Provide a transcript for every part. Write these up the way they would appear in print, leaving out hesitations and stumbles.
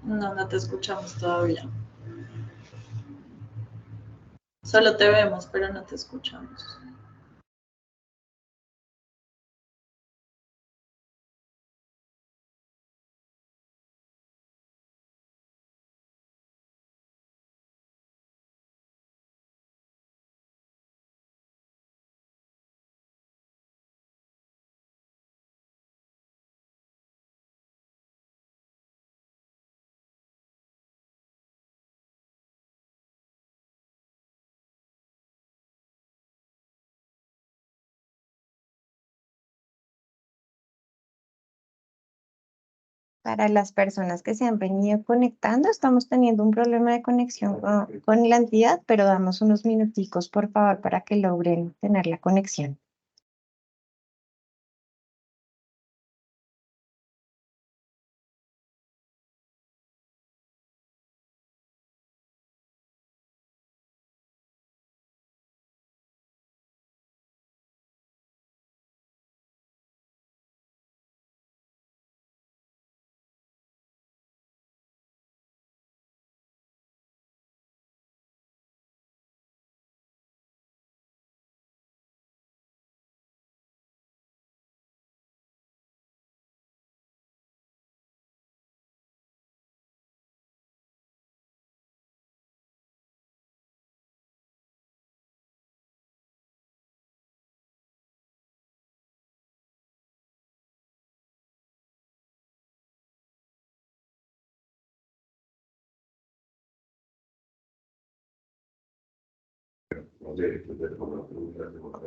No, no te escuchamos todavía. Solo te vemos, pero no te escuchamos. Para las personas que se han venido conectando, estamos teniendo un problema de conexión con la entidad, pero damos unos minuticos, por favor, para que logren tener la conexión.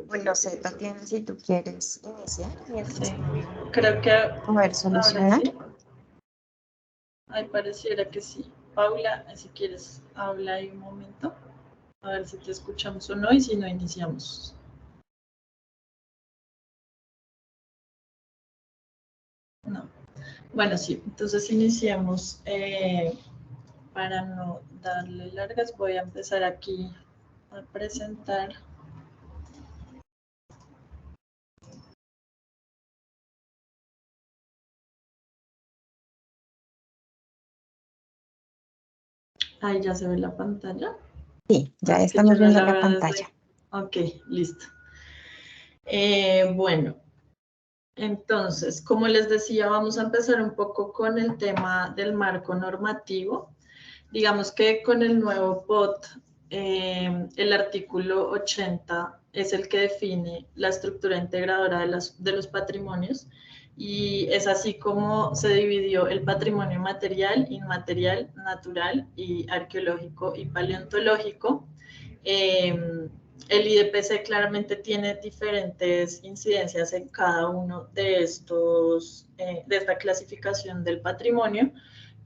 Bueno, sé, Tatiana, si tú quieres iniciar. Sí, creo que Poder solucionar. Sí. Ay, pareciera que sí. Paula, si quieres, habla ahí un momento. A ver si te escuchamos o no, y si no, iniciamos. No. Bueno, sí, entonces iniciamos. Para no darle largas, voy a empezar aquí a presentar. Ahí ya se ve la pantalla. Sí, ya estamos viendo la pantalla. Ok, listo. Bueno, entonces, como les decía, vamos a empezar un poco con el tema del marco normativo. Digamos que con el nuevo POT, el artículo 80 es el que define la estructura integradora de los patrimonios, y es así como se dividió el patrimonio material, inmaterial, natural y arqueológico y paleontológico. El IDPC claramente tiene diferentes incidencias en cada uno de de esta clasificación del patrimonio,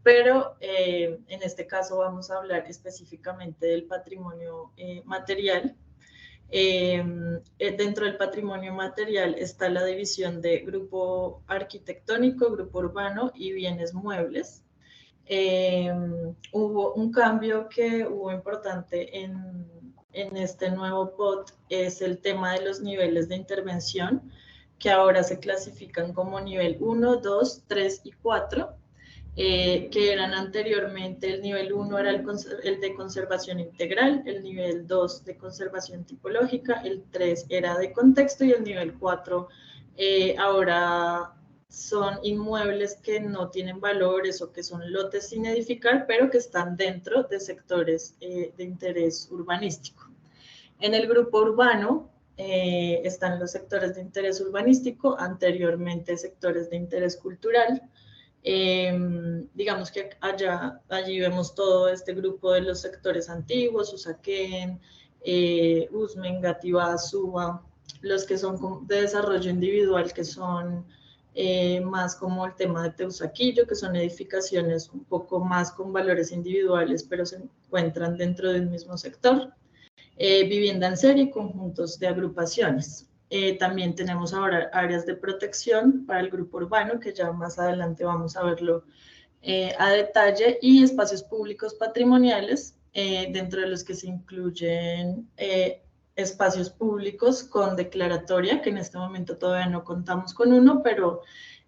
pero en este caso vamos a hablar específicamente del patrimonio material. Dentro del patrimonio material está la división de grupo arquitectónico, grupo urbano y bienes muebles. Hubo un cambio que hubo importante en este nuevo POT, es el tema de los niveles de intervención, que ahora se clasifican como nivel 1, 2, 3 y 4. Que eran anteriormente: el nivel 1 era el de conservación integral, el nivel 2 de conservación tipológica, el 3 era de contexto y el nivel 4 ahora son inmuebles que no tienen valores o que son lotes sin edificar, pero que están dentro de sectores de interés urbanístico. En el grupo urbano están los sectores de interés urbanístico, anteriormente sectores de interés cultural. Digamos que allí vemos todo este grupo de los sectores antiguos: Usaquén, Usme, Engativá, Suba, los que son de desarrollo individual, que son más como el tema de Teusaquillo, que son edificaciones un poco más con valores individuales, pero se encuentran dentro del mismo sector. Vivienda en serie y conjuntos de agrupaciones. También tenemos ahora áreas de protección para el grupo urbano, que ya más adelante vamos a verlo a detalle, y espacios públicos patrimoniales, dentro de los que se incluyen espacios públicos con declaratoria, que en este momento todavía no contamos con uno, pero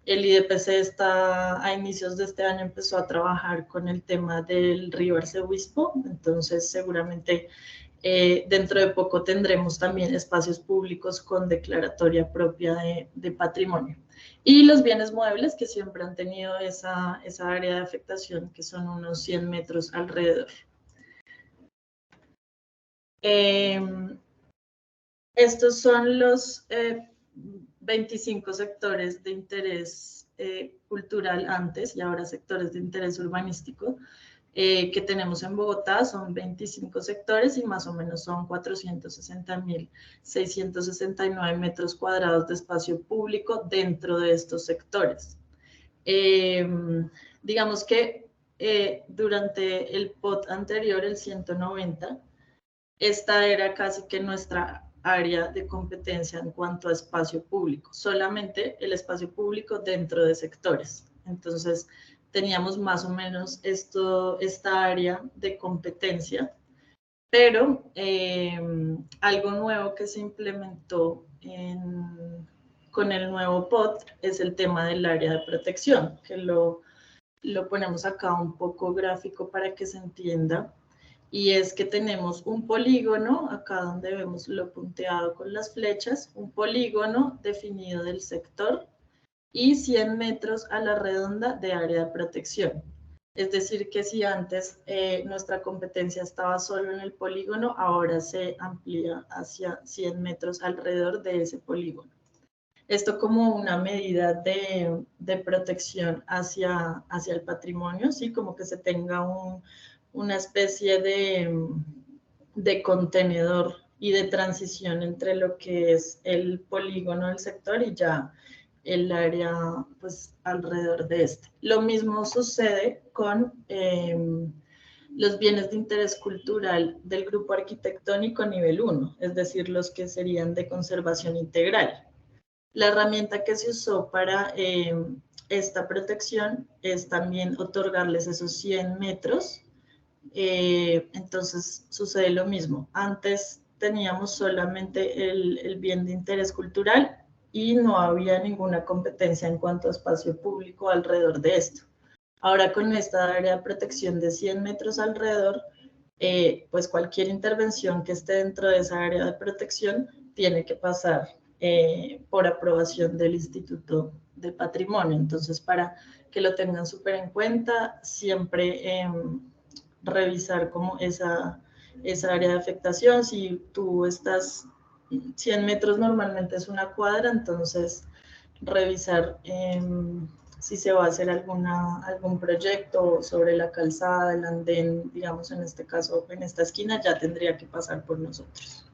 El IDPC a inicios de este año empezó a trabajar con el tema del río Arzobispo, entonces seguramente dentro de poco tendremos también espacios públicos con declaratoria propia de patrimonio. Y los bienes muebles que siempre han tenido esa área de afectación, que son unos 100 metros alrededor. Estos son los 25 sectores de interés cultural antes y ahora sectores de interés urbanístico que tenemos en Bogotá. Son 25 sectores y más o menos son 460.669 metros cuadrados de espacio público dentro de estos sectores. Digamos que durante el POT anterior, el 190, esta era casi que nuestra área de competencia en cuanto a espacio público, solamente el espacio público dentro de sectores. Entonces, teníamos más o menos esta área de competencia, pero algo nuevo que se implementó con el nuevo POT es el tema del área de protección, que lo ponemos acá un poco gráfico para que se entienda. Y es que tenemos un polígono, acá donde vemos lo punteado con las flechas, un polígono definido del sector y 100 metros a la redonda de área de protección. Es decir, que si antes nuestra competencia estaba solo en el polígono, ahora se amplía hacia 100 metros alrededor de ese polígono. Esto como una medida de protección hacia el patrimonio, ¿sí? Como que se tenga una especie de contenedor y de transición entre lo que es el polígono del sector y ya el área pues alrededor de este. Lo mismo sucede con los bienes de interés cultural del grupo arquitectónico nivel 1, es decir, los que serían de conservación integral. La herramienta que se usó para esta protección es también otorgarles esos 100 metros. Entonces sucede lo mismo. Antes teníamos solamente el bien de interés cultural y no había ninguna competencia en cuanto a espacio público alrededor de esto. Ahora con esta área de protección de 100 metros alrededor, pues cualquier intervención que esté dentro de esa área de protección tiene que pasar por aprobación del Instituto de Patrimonio. Entonces, para que lo tengan súper en cuenta, siempre revisar como esa área de afectación. Si tú estás 100 metros, normalmente es una cuadra, entonces revisar si se va a hacer algún proyecto sobre la calzada, el andén, digamos en este caso, en esta esquina, ya tendría que pasar por nosotros.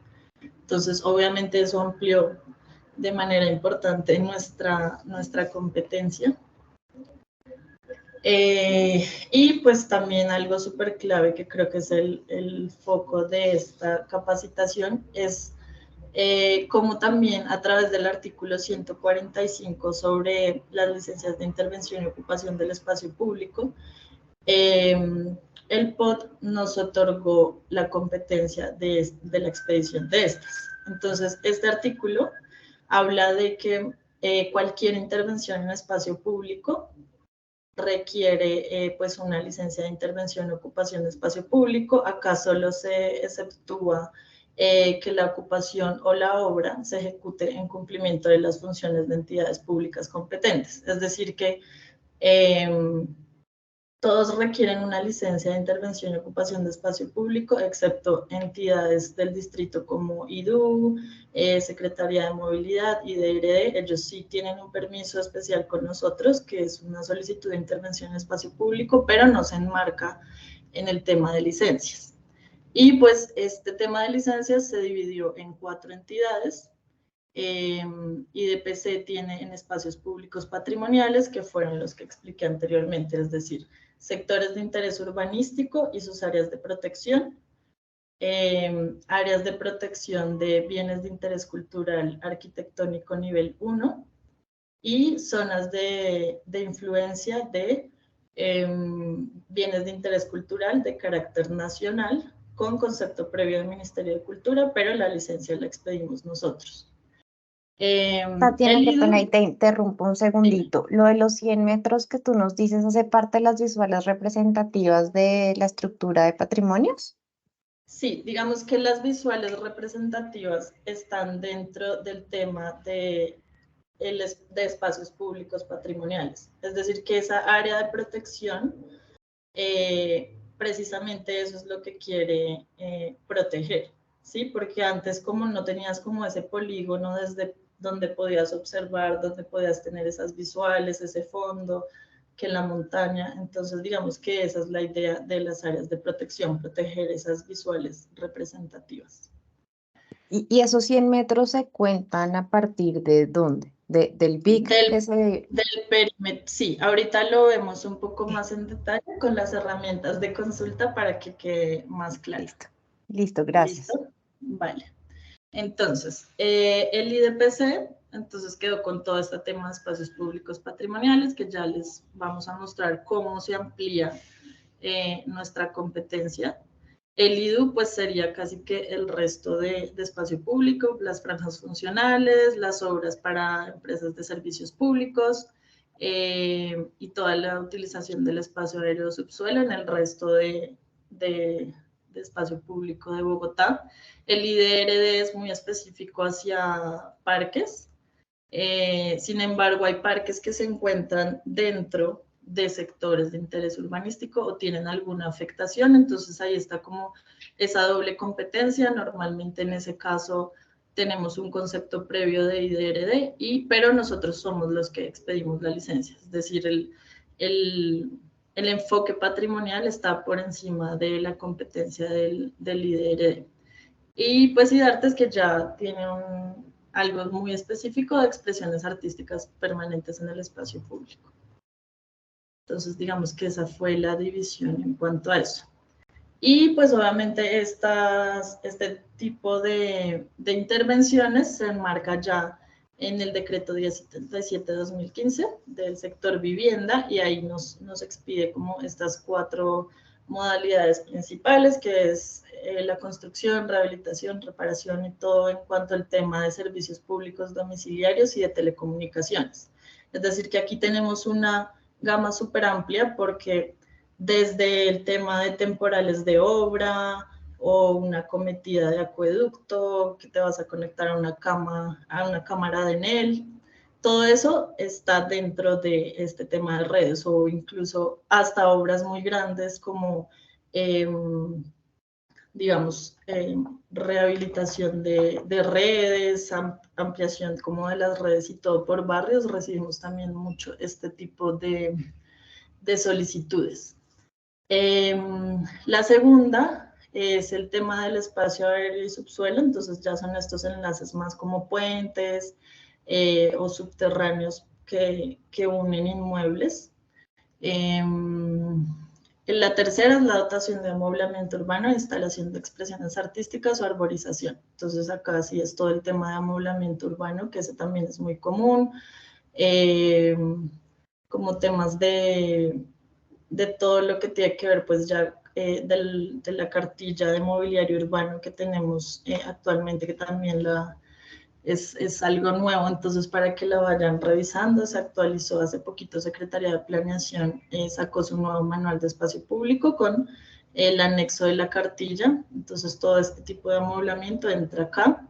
Entonces, obviamente eso amplió de manera importante nuestra competencia. Y pues también algo súper clave que creo que es el foco de esta capacitación es cómo también a través del artículo 145 sobre las licencias de intervención y ocupación del espacio público, el POT nos otorgó la competencia de la expedición de estas. Entonces, este artículo habla de que cualquier intervención en espacio público requiere pues una licencia de intervención y ocupación de espacio público. Acá solo se exceptúa que la ocupación o la obra se ejecute en cumplimiento de las funciones de entidades públicas competentes. Es decir que todos requieren una licencia de intervención y ocupación de espacio público, excepto entidades del distrito como IDU, Secretaría de Movilidad y DRD. Ellos sí tienen un permiso especial con nosotros, que es una solicitud de intervención en espacio público, pero no se enmarca en el tema de licencias. Y pues este tema de licencias se dividió en 4 entidades. IDPC tiene en espacios públicos patrimoniales, que fueron los que expliqué anteriormente, es decir, sectores de interés urbanístico y sus áreas de protección, áreas de protección de bienes de interés cultural arquitectónico nivel 1 y zonas de influencia de bienes de interés cultural de carácter nacional con concepto previo del Ministerio de Cultura, pero la licencia la expedimos nosotros. Tatiana, El qué pena, IDU, ahí te interrumpo un segundito. Lo de los 100 metros que tú nos dices hace parte de las visuales representativas de la estructura de patrimonios. sí, digamos que las visuales representativas están dentro del tema de espacios públicos patrimoniales. Es decir, que esa área de protección, precisamente eso es lo que quiere proteger, ¿sí? Porque antes como no tenías como ese polígono desde donde podías observar, donde podías tener esas visuales, ese fondo, que en la montaña, entonces digamos que esa es la idea de las áreas de protección, proteger esas visuales representativas. Y esos 100 metros se cuentan a partir de dónde? Del BIC Del, que se... del perímetro, sí, ahorita lo vemos un poco más en detalle con las herramientas de consulta para que quede más claro. Listo, listo, gracias. ¿Listo? Vale. Entonces, el IDPC, entonces quedó con todo este tema de espacios públicos patrimoniales, que ya les vamos a mostrar cómo se amplía nuestra competencia. El IDU, pues sería casi que el resto de espacio público, las franjas funcionales, las obras para empresas de servicios públicos y toda la utilización del espacio aéreo subsuelo en el resto de espacio público de Bogotá. El IDRD es muy específico hacia parques. Sin embargo, hay parques que se encuentran dentro de sectores de interés urbanístico o tienen alguna afectación, entonces ahí está como esa doble competencia. Normalmente en ese caso tenemos un concepto previo de IDRD, pero nosotros somos los que expedimos la licencia, es decir, el enfoque patrimonial está por encima de la competencia del IDRD. Y pues IDARTES que ya tiene algo muy específico de expresiones artísticas permanentes en el espacio público. Entonces, digamos que esa fue la división en cuanto a eso. Y pues obviamente este tipo de intervenciones se enmarca ya en el decreto 1077-2015 del sector vivienda y ahí nos expide como estas 4 modalidades principales, que es la construcción, rehabilitación, reparación y todo en cuanto al tema de servicios públicos domiciliarios y de telecomunicaciones. Es decir, que aquí tenemos una gama súper amplia porque desde el tema de temporales de obra o una cometida de acueducto, que te vas a conectar a una cámara de Enel, todo eso está dentro de este tema de redes o incluso hasta obras muy grandes como, digamos, rehabilitación de redes, ampliación como de las redes y todo por barrios, recibimos también mucho este tipo de solicitudes. La segunda es el tema del espacio aéreo y subsuelo, entonces ya son estos enlaces más como puentes o subterráneos que unen inmuebles. La tercera es la dotación de amoblamiento urbano e instalación de expresiones artísticas o arborización. Entonces acá sí es todo el tema de amoblamiento urbano, que ese también es muy común, como temas de todo lo que tiene que ver pues ya de la cartilla de mobiliario urbano que tenemos actualmente, que también es algo nuevo, entonces para que la vayan revisando, se actualizó hace poquito Secretaría de Planeación, sacó su nuevo manual de espacio público con el anexo de la cartilla, entonces todo este tipo de amoblamiento entra acá.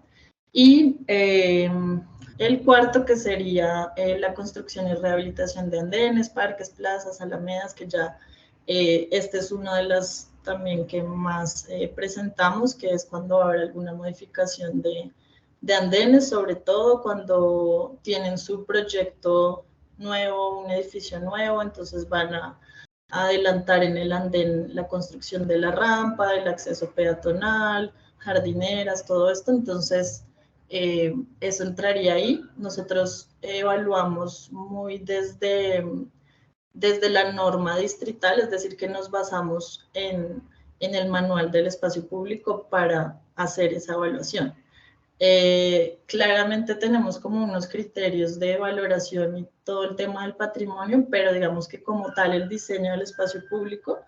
Y el cuarto que sería la construcción y rehabilitación de andenes, parques, plazas, alamedas, que ya este es uno de las también que más presentamos, que es cuando va a haber alguna modificación de andenes, sobre todo cuando tienen su proyecto nuevo, un edificio nuevo, entonces van a adelantar en el andén la construcción de la rampa, el acceso peatonal, jardineras, todo esto, entonces eso entraría ahí. Nosotros evaluamos muy desde la norma distrital, es decir, que nos basamos en el manual del espacio público para hacer esa evaluación. Claramente tenemos como unos criterios de valoración y todo el tema del patrimonio, pero digamos que como tal el diseño del espacio público,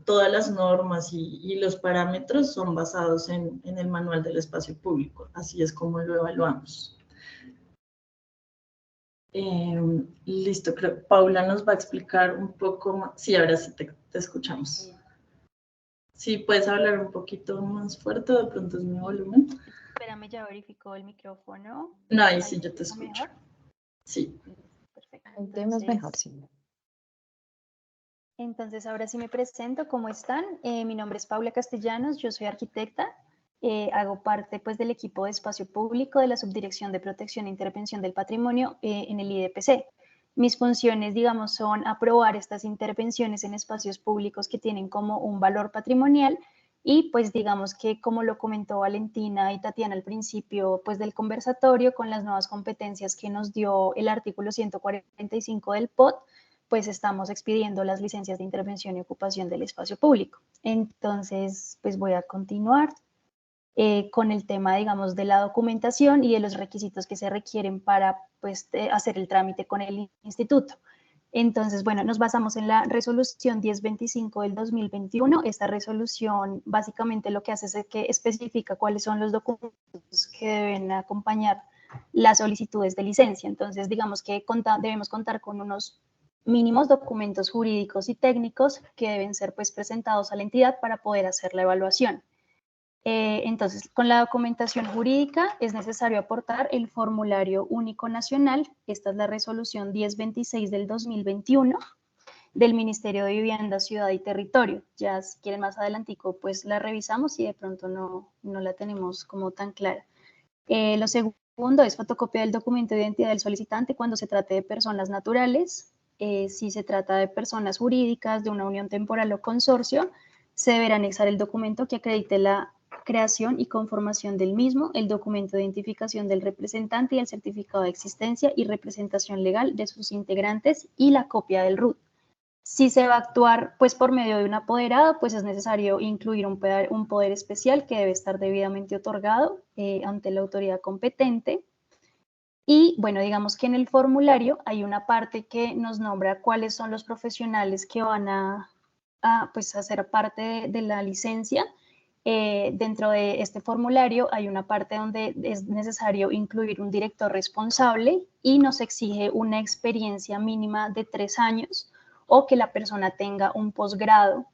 todas las normas y los parámetros son basados en el manual del espacio público, así es como lo evaluamos. Listo, creo que Paula nos va a explicar un poco más. Sí, ahora sí te escuchamos. Sí, puedes hablar un poquito más fuerte, de pronto es mi volumen. Espérame, ya verificó el micrófono. No, ahí sí yo te escucho. ¿Mejor? Sí. Perfecto. Ahí tenemos mejor, sí. Entonces, ahora sí me presento. ¿Cómo están? Mi nombre es Paula Castellanos, yo soy arquitecta. Hago parte pues, del equipo de espacio público de la Subdirección de Protección e Intervención del Patrimonio en el IDPC. Mis funciones, digamos, son aprobar estas intervenciones en espacios públicos que tienen como un valor patrimonial y pues digamos que como lo comentó Valentina y Tatiana al principio pues del conversatorio con las nuevas competencias que nos dio el artículo 145 del POT, pues estamos expidiendo las licencias de intervención y ocupación del espacio público. Entonces, pues voy a continuar con el tema, digamos, de la documentación y de los requisitos que se requieren para pues, hacer el trámite con el instituto. Entonces, bueno, nos basamos en la resolución 1025 del 2021. Esta resolución básicamente lo que hace es que especifica cuáles son los documentos que deben acompañar las solicitudes de licencia. Entonces, digamos que debemos contar con unos mínimos documentos jurídicos y técnicos que deben ser pues presentados a la entidad para poder hacer la evaluación. Entonces, con la documentación jurídica es necesario aportar el formulario único nacional. Esta es la resolución 1026 del 2021 del Ministerio de Vivienda, Ciudad y Territorio. Ya si quieren más adelantico, pues la revisamos y de pronto no la tenemos como tan clara. Lo segundo es fotocopia del documento de identidad del solicitante cuando se trate de personas naturales. Si se trata de personas jurídicas, de una unión temporal o consorcio, se deberá anexar el documento que acredite la creación y conformación del mismo, el documento de identificación del representante y el certificado de existencia y representación legal de sus integrantes y la copia del RUT. Si se va a actuar pues, por medio de un apoderado, pues es necesario incluir un poder especial que debe estar debidamente otorgado ante la autoridad competente. Y bueno, digamos que en el formulario hay una parte que nos nombra cuáles son los profesionales que van a pues, hacer parte de la licencia. Dentro de este formulario hay una parte donde es necesario incluir un director responsable y nos exige una experiencia mínima de 3 años o que la persona tenga un posgrado,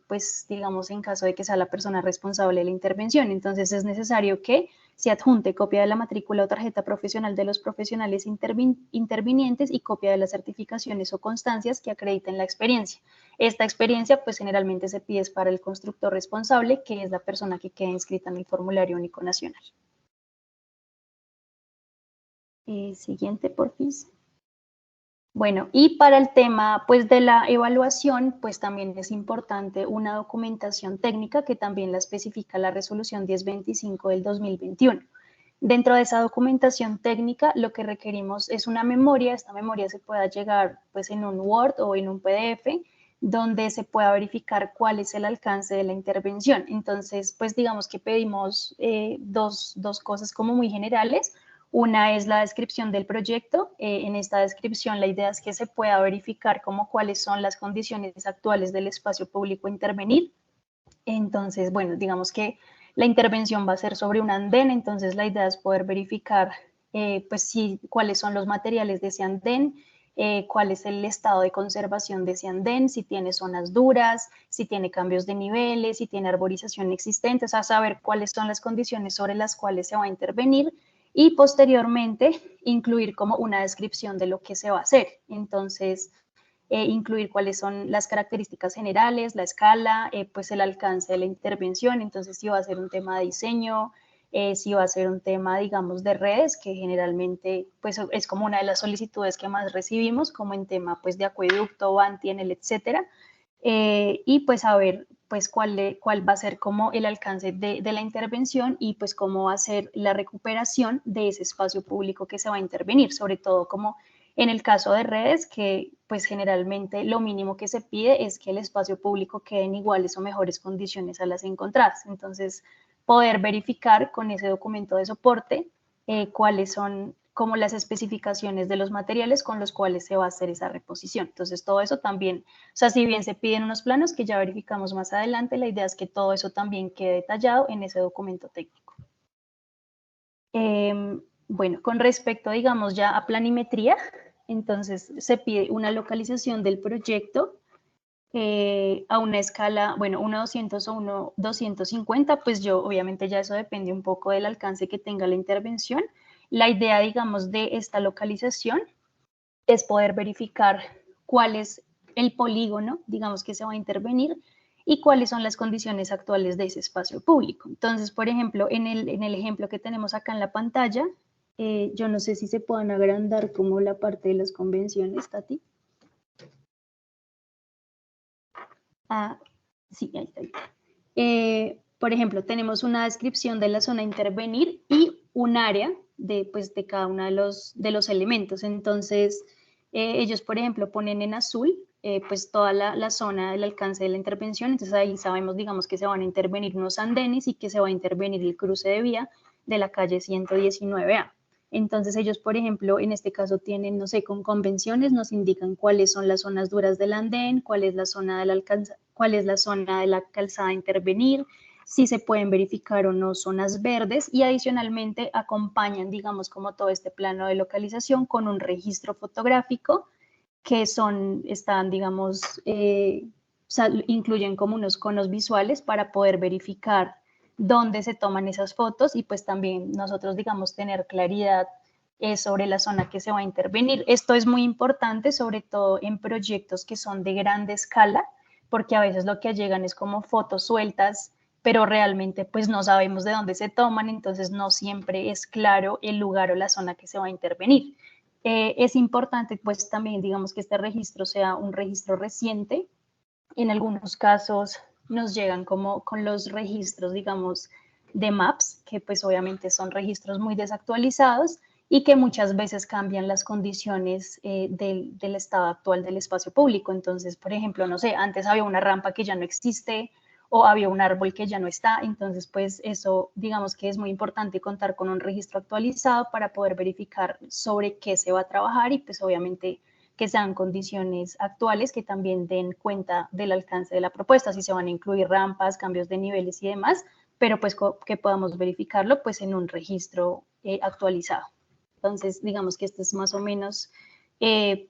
pues digamos en caso de que sea la persona responsable de la intervención. Entonces es necesario que se adjunte copia de la matrícula o tarjeta profesional de los profesionales intervinientes y copia de las certificaciones o constancias que acrediten la experiencia. Esta experiencia, pues generalmente se pide para el constructor responsable, que es la persona que queda inscrita en el formulario único nacional. Siguiente, porfis. Bueno, y para el tema pues, de la evaluación, pues también es importante una documentación técnica que también la especifica la resolución 1025 del 2021. Dentro de esa documentación técnica, lo que requerimos es una memoria. Esta memoria se pueda llegar pues, en un Word o en un PDF, donde se pueda verificar cuál es el alcance de la intervención. Entonces, pues digamos que pedimos dos cosas como muy generales. Una es la descripción del proyecto. En esta descripción la idea es que se pueda verificar como cuáles son las condiciones actuales del espacio público a intervenir. Entonces, bueno, digamos que la intervención va a ser sobre un andén, entonces la idea es poder verificar pues cuáles son los materiales de ese andén, cuál es el estado de conservación de ese andén, si tiene zonas duras, si tiene cambios de niveles, si tiene arborización existente, o sea, saber cuáles son las condiciones sobre las cuales se va a intervenir y posteriormente incluir como una descripción de lo que se va a hacer. Entonces, incluir cuáles son las características generales, la escala, pues el alcance de la intervención. Entonces, si va a ser un tema de diseño, si va a ser un tema, digamos, de redes, que generalmente pues, es como una de las solicitudes que más recibimos, como en tema pues, de acueducto, bantienel, etcétera. Y pues a ver pues cuál va a ser como el alcance de la intervención y pues cómo va a ser la recuperación de ese espacio público que se va a intervenir, sobre todo como en el caso de redes, que pues generalmente lo mínimo que se pide es que el espacio público quede en iguales o mejores condiciones a las encontradas. Entonces, poder verificar con ese documento de soporte cuáles son como las especificaciones de los materiales con los cuales se va a hacer esa reposición. Entonces, todo eso también, o sea, si bien se piden unos planos que ya verificamos más adelante, la idea es que todo eso también quede detallado en ese documento técnico. Bueno, con respecto, digamos, ya a planimetría, entonces se pide una localización del proyecto a una escala, bueno, 1:200 o 1:250, pues yo obviamente ya eso depende un poco del alcance que tenga la intervención. La idea, digamos, de esta localización es poder verificar cuál es el polígono, digamos, que se va a intervenir y cuáles son las condiciones actuales de ese espacio público. Entonces, por ejemplo, en el ejemplo que tenemos acá en la pantalla, yo no sé si se puedan agrandar como la parte de las convenciones, Tati. Ah, sí, ahí está. Por ejemplo, tenemos una descripción de la zona a intervenir y un área de cada uno de los elementos. Entonces, ellos, por ejemplo, ponen en azul pues toda la zona del alcance de la intervención. Entonces, ahí sabemos, digamos, que se van a intervenir unos andenes y que se va a intervenir el cruce de vía de la calle 119A. Entonces ellos, por ejemplo, en este caso tienen, no sé, con convenciones nos indican cuáles son las zonas duras del andén, cuál es la zona de la calzada a intervenir, si se pueden verificar o no zonas verdes y adicionalmente acompañan, digamos, como todo este plano de localización con un registro fotográfico que están, digamos, incluyen como unos conos visuales para poder verificar dónde se toman esas fotos y pues también nosotros, digamos, tener claridad sobre la zona que se va a intervenir. Esto es muy importante, sobre todo en proyectos que son de grande escala, porque a veces lo que llegan es como fotos sueltas, pero realmente pues no sabemos de dónde se toman, entonces no siempre es claro el lugar o la zona que se va a intervenir. Es importante pues también, digamos, que este registro sea un registro reciente. En algunos casos nos llegan como con los registros, digamos, de MAPS, que pues obviamente son registros muy desactualizados y que muchas veces cambian las condiciones del estado actual del espacio público. Entonces, por ejemplo, no sé, antes había una rampa que ya no existe o había un árbol que ya no está. Entonces, pues eso, digamos que es muy importante contar con un registro actualizado para poder verificar sobre qué se va a trabajar y pues obviamente que sean condiciones actuales que también den cuenta del alcance de la propuesta, si se van a incluir rampas, cambios de niveles y demás, pero pues que podamos verificarlo pues en un registro actualizado. Entonces, digamos que esta es más o menos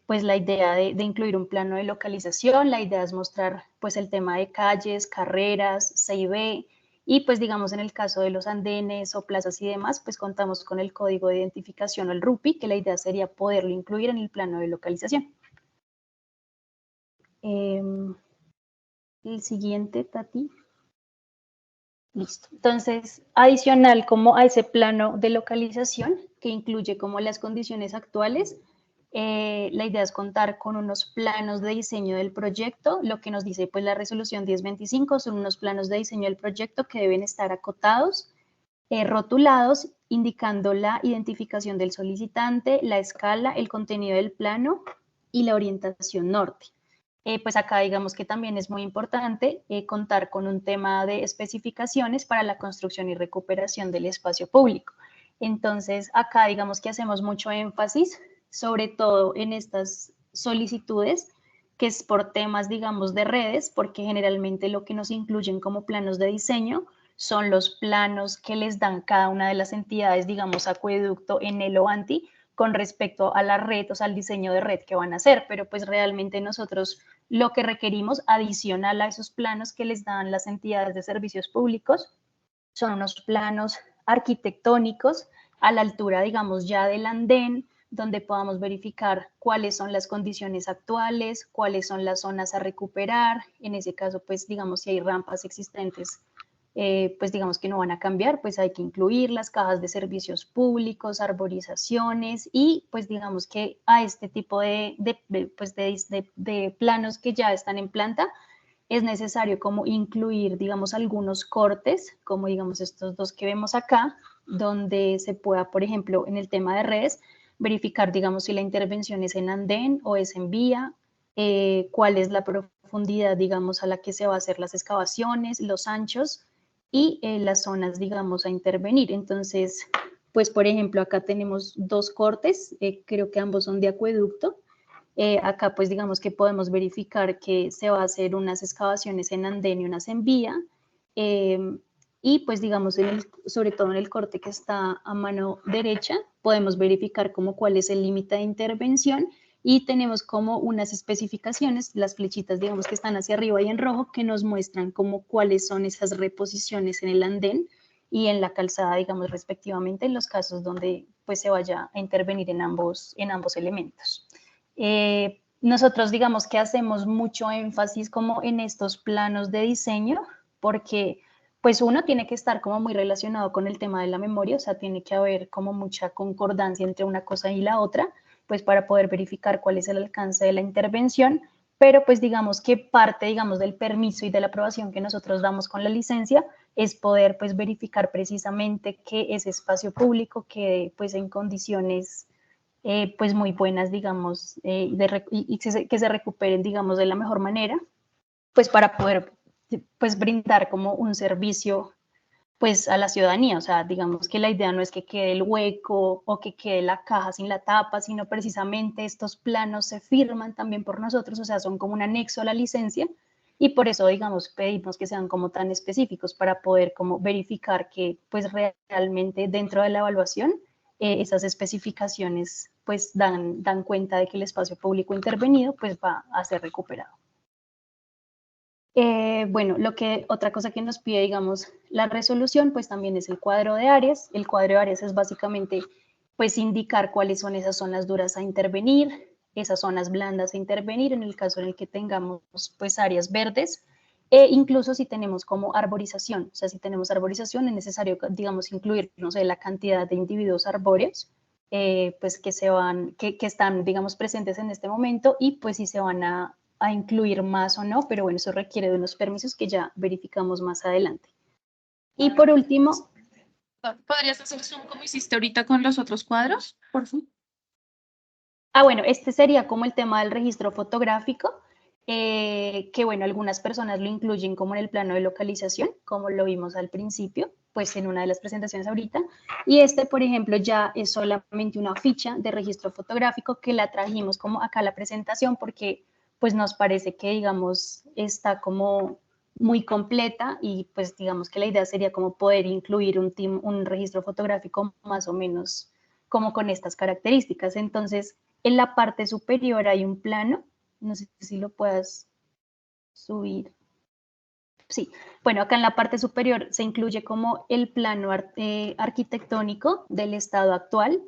pues la idea de incluir un plano de localización. La idea es mostrar pues el tema de calles, carreras, CIB, y pues digamos en el caso de los andenes o plazas y demás, pues contamos con el código de identificación o el RUPI, que la idea sería poderlo incluir en el plano de localización. El siguiente, Tati. Listo. Entonces, adicional como a ese plano de localización, que incluye como las condiciones actuales, la idea es contar con unos planos de diseño del proyecto. Lo que nos dice pues la resolución 1025 son unos planos de diseño del proyecto que deben estar acotados, rotulados, indicando la identificación del solicitante, la escala, el contenido del plano y la orientación norte. Pues acá digamos que también es muy importante contar con un tema de especificaciones para la construcción y recuperación del espacio público. Entonces acá digamos que hacemos mucho énfasis, sobre todo en estas solicitudes, que es por temas digamos de redes, porque generalmente lo que nos incluyen como planos de diseño son los planos que les dan cada una de las entidades, digamos, acueducto, Enel o ANTI, con respecto a la red, o sea, al diseño de red que van a hacer, pero pues realmente nosotros lo que requerimos adicional a esos planos que les dan las entidades de servicios públicos son unos planos arquitectónicos a la altura, digamos, ya del andén, donde podamos verificar cuáles son las condiciones actuales, cuáles son las zonas a recuperar, en ese caso, pues, digamos, si hay rampas existentes, pues digamos que no van a cambiar, pues hay que incluir las cajas de servicios públicos, arborizaciones y pues digamos que a este tipo de planos que ya están en planta es necesario como incluir, digamos, algunos cortes, como digamos estos dos que vemos acá, donde se pueda, por ejemplo, en el tema de redes, verificar, digamos, si la intervención es en andén o es en vía, cuál es la profundidad, digamos, a la que se va a hacer las excavaciones, los anchos, y las zonas, digamos, a intervenir. Entonces, pues, por ejemplo, acá tenemos dos cortes, creo que ambos son de acueducto. Acá, pues, digamos que podemos verificar que se va a hacer unas excavaciones en andén y unas en vía. Y y pues digamos, sobre todo en el corte que está a mano derecha, podemos verificar como cuál es el límite de intervención y tenemos como unas especificaciones, las flechitas digamos que están hacia arriba y en rojo, que nos muestran como cuáles son esas reposiciones en el andén y en la calzada, digamos, respectivamente, en los casos donde pues se vaya a intervenir en ambos elementos. Nosotros digamos que hacemos mucho énfasis como en estos planos de diseño, porque pues uno tiene que estar como muy relacionado con el tema de la memoria, o sea, tiene que haber como mucha concordancia entre una cosa y la otra, pues para poder verificar cuál es el alcance de la intervención, pero pues digamos que parte, digamos, del permiso y de la aprobación que nosotros damos con la licencia es poder pues verificar precisamente que ese espacio público quede pues en condiciones pues muy buenas, digamos, y que se recuperen, digamos, de la mejor manera, pues para poder pues brindar como un servicio pues a la ciudadanía, o sea, digamos que la idea no es que quede el hueco o que quede la caja sin la tapa, sino precisamente estos planos se firman también por nosotros, o sea, son como un anexo a la licencia y por eso, digamos, pedimos que sean como tan específicos para poder como verificar que pues realmente dentro de la evaluación esas especificaciones pues dan cuenta de que el espacio público intervenido pues va a ser recuperado. Bueno, otra cosa que nos pide, digamos, la resolución, pues también es el cuadro de áreas. El cuadro de áreas es básicamente, pues, indicar cuáles son esas zonas duras a intervenir, esas zonas blandas a intervenir, en el caso en el que tengamos, pues, áreas verdes, e incluso si tenemos como arborización. O sea, si tenemos arborización, es necesario, digamos, incluir, no sé, la cantidad de individuos arbóreos, pues, que están, digamos, presentes en este momento y, pues, si se van a incluir más o no, pero bueno, eso requiere de unos permisos que ya verificamos más adelante. Y por último... ¿Podrías hacer zoom como hiciste ahorita con los otros cuadros, por favor? Bueno, este sería como el tema del registro fotográfico, que bueno, algunas personas lo incluyen como en el plano de localización, como lo vimos al principio, pues en una de las presentaciones ahorita, y este, por ejemplo, ya es solamente una ficha de registro fotográfico que la trajimos como acá a la presentación porque pues nos parece que, digamos, está como muy completa y pues digamos que la idea sería como poder incluir un registro fotográfico más o menos como con estas características. Entonces, en la parte superior hay un plano, no sé si lo puedas subir. Sí, bueno, acá en la parte superior se incluye como el plano arquitectónico del estado actual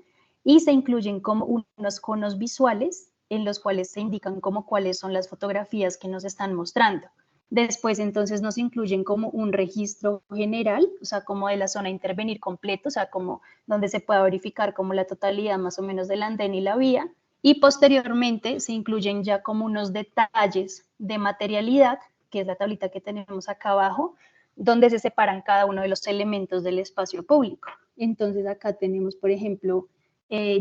y se incluyen como unos conos visuales en los cuales se indican como cuáles son las fotografías que nos están mostrando. Después entonces nos incluyen como un registro general, o sea, como de la zona a intervenir completo, o sea, como donde se pueda verificar como la totalidad más o menos del andén y la vía. Y posteriormente se incluyen ya como unos detalles de materialidad, que es la tablita que tenemos acá abajo, donde se separan cada uno de los elementos del espacio público. Entonces acá tenemos, por ejemplo,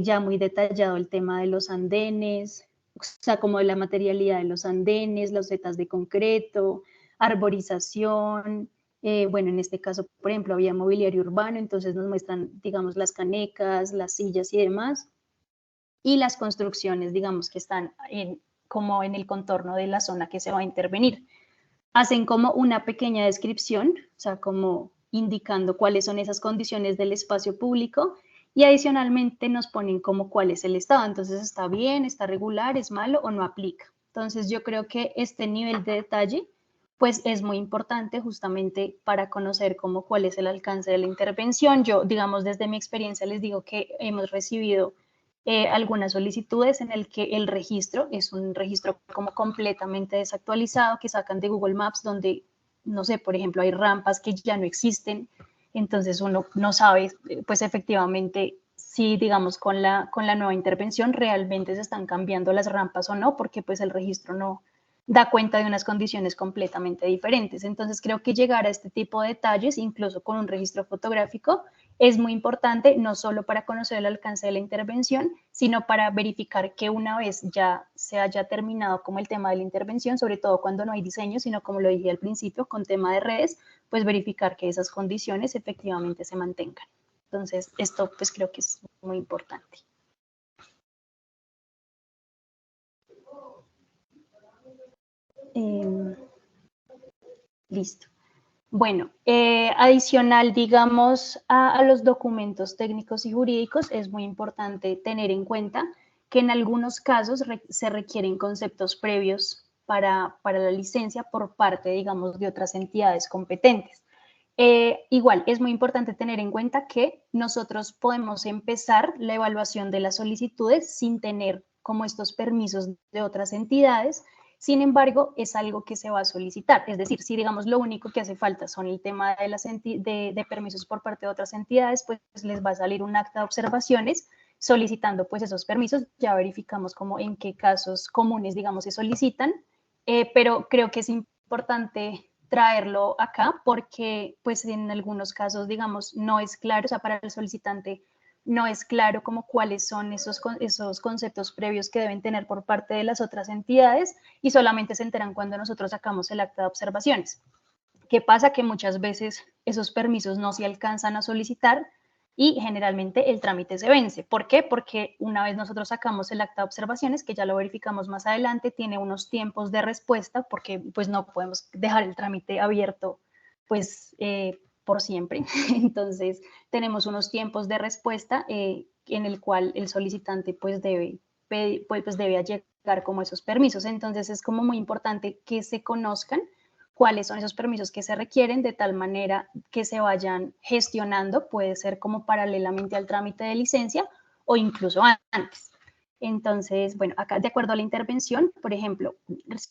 ya muy detallado el tema de los andenes, o sea, como de la materialidad de los andenes, las losetas de concreto, arborización, bueno, en este caso, por ejemplo, había mobiliario urbano, entonces nos muestran, digamos, las canecas, las sillas y demás, y las construcciones, digamos, que están como en el contorno de la zona que se va a intervenir. Hacen como una pequeña descripción, o sea, como indicando cuáles son esas condiciones del espacio público y adicionalmente nos ponen como cuál es el estado. Entonces, está bien, está regular, es malo o no aplica. Entonces, yo creo que este nivel de detalle pues es muy importante justamente para conocer cómo cuál es el alcance de la intervención. Yo, digamos, desde mi experiencia les digo que hemos recibido algunas solicitudes en el que el registro es un registro como completamente desactualizado que sacan de Google Maps donde, no sé, por ejemplo, hay rampas que ya no existen, entonces uno no sabe, pues efectivamente, si digamos con la nueva intervención realmente se están cambiando las rampas o no, porque pues el registro no da cuenta de unas condiciones completamente diferentes. Entonces creo que llegar a este tipo de detalles, incluso con un registro fotográfico, es muy importante, no solo para conocer el alcance de la intervención, sino para verificar que una vez ya se haya terminado como el tema de la intervención, sobre todo cuando no hay diseño, sino como lo dije al principio, con tema de redes, pues verificar que esas condiciones efectivamente se mantengan. Entonces, esto pues creo que es muy importante. Listo. Bueno, adicional, digamos, a los documentos técnicos y jurídicos, es muy importante tener en cuenta que en algunos casos se requieren conceptos previos para la licencia por parte, digamos, de otras entidades competentes. Igual, es muy importante tener en cuenta que nosotros podemos empezar la evaluación de las solicitudes sin tener como estos permisos de otras entidades. Sin embargo, es algo que se va a solicitar. Es decir, si digamos lo único que hace falta son el tema de permisos por parte de otras entidades, pues les va a salir un acta de observaciones solicitando pues esos permisos. Ya verificamos como en qué casos comunes, digamos, se solicitan, pero creo que es importante traerlo acá porque pues en algunos casos, digamos, no es claro, o sea, para el solicitante no es claro como cuáles son esos conceptos previos que deben tener por parte de las otras entidades y solamente se enteran cuando nosotros sacamos el acta de observaciones. ¿Qué pasa? Que muchas veces esos permisos no se alcanzan a solicitar y generalmente el trámite se vence. ¿Por qué? Porque una vez nosotros sacamos el acta de observaciones, que ya lo verificamos más adelante, tiene unos tiempos de respuesta porque pues no podemos dejar el trámite abierto pues por siempre. Entonces tenemos unos tiempos de respuesta en el cual el solicitante pues debe llegar como esos permisos. Entonces es como muy importante que se conozcan cuáles son esos permisos que se requieren de tal manera que se vayan gestionando, puede ser como paralelamente al trámite de licencia o incluso antes. Entonces, bueno, acá de acuerdo a la intervención, por ejemplo,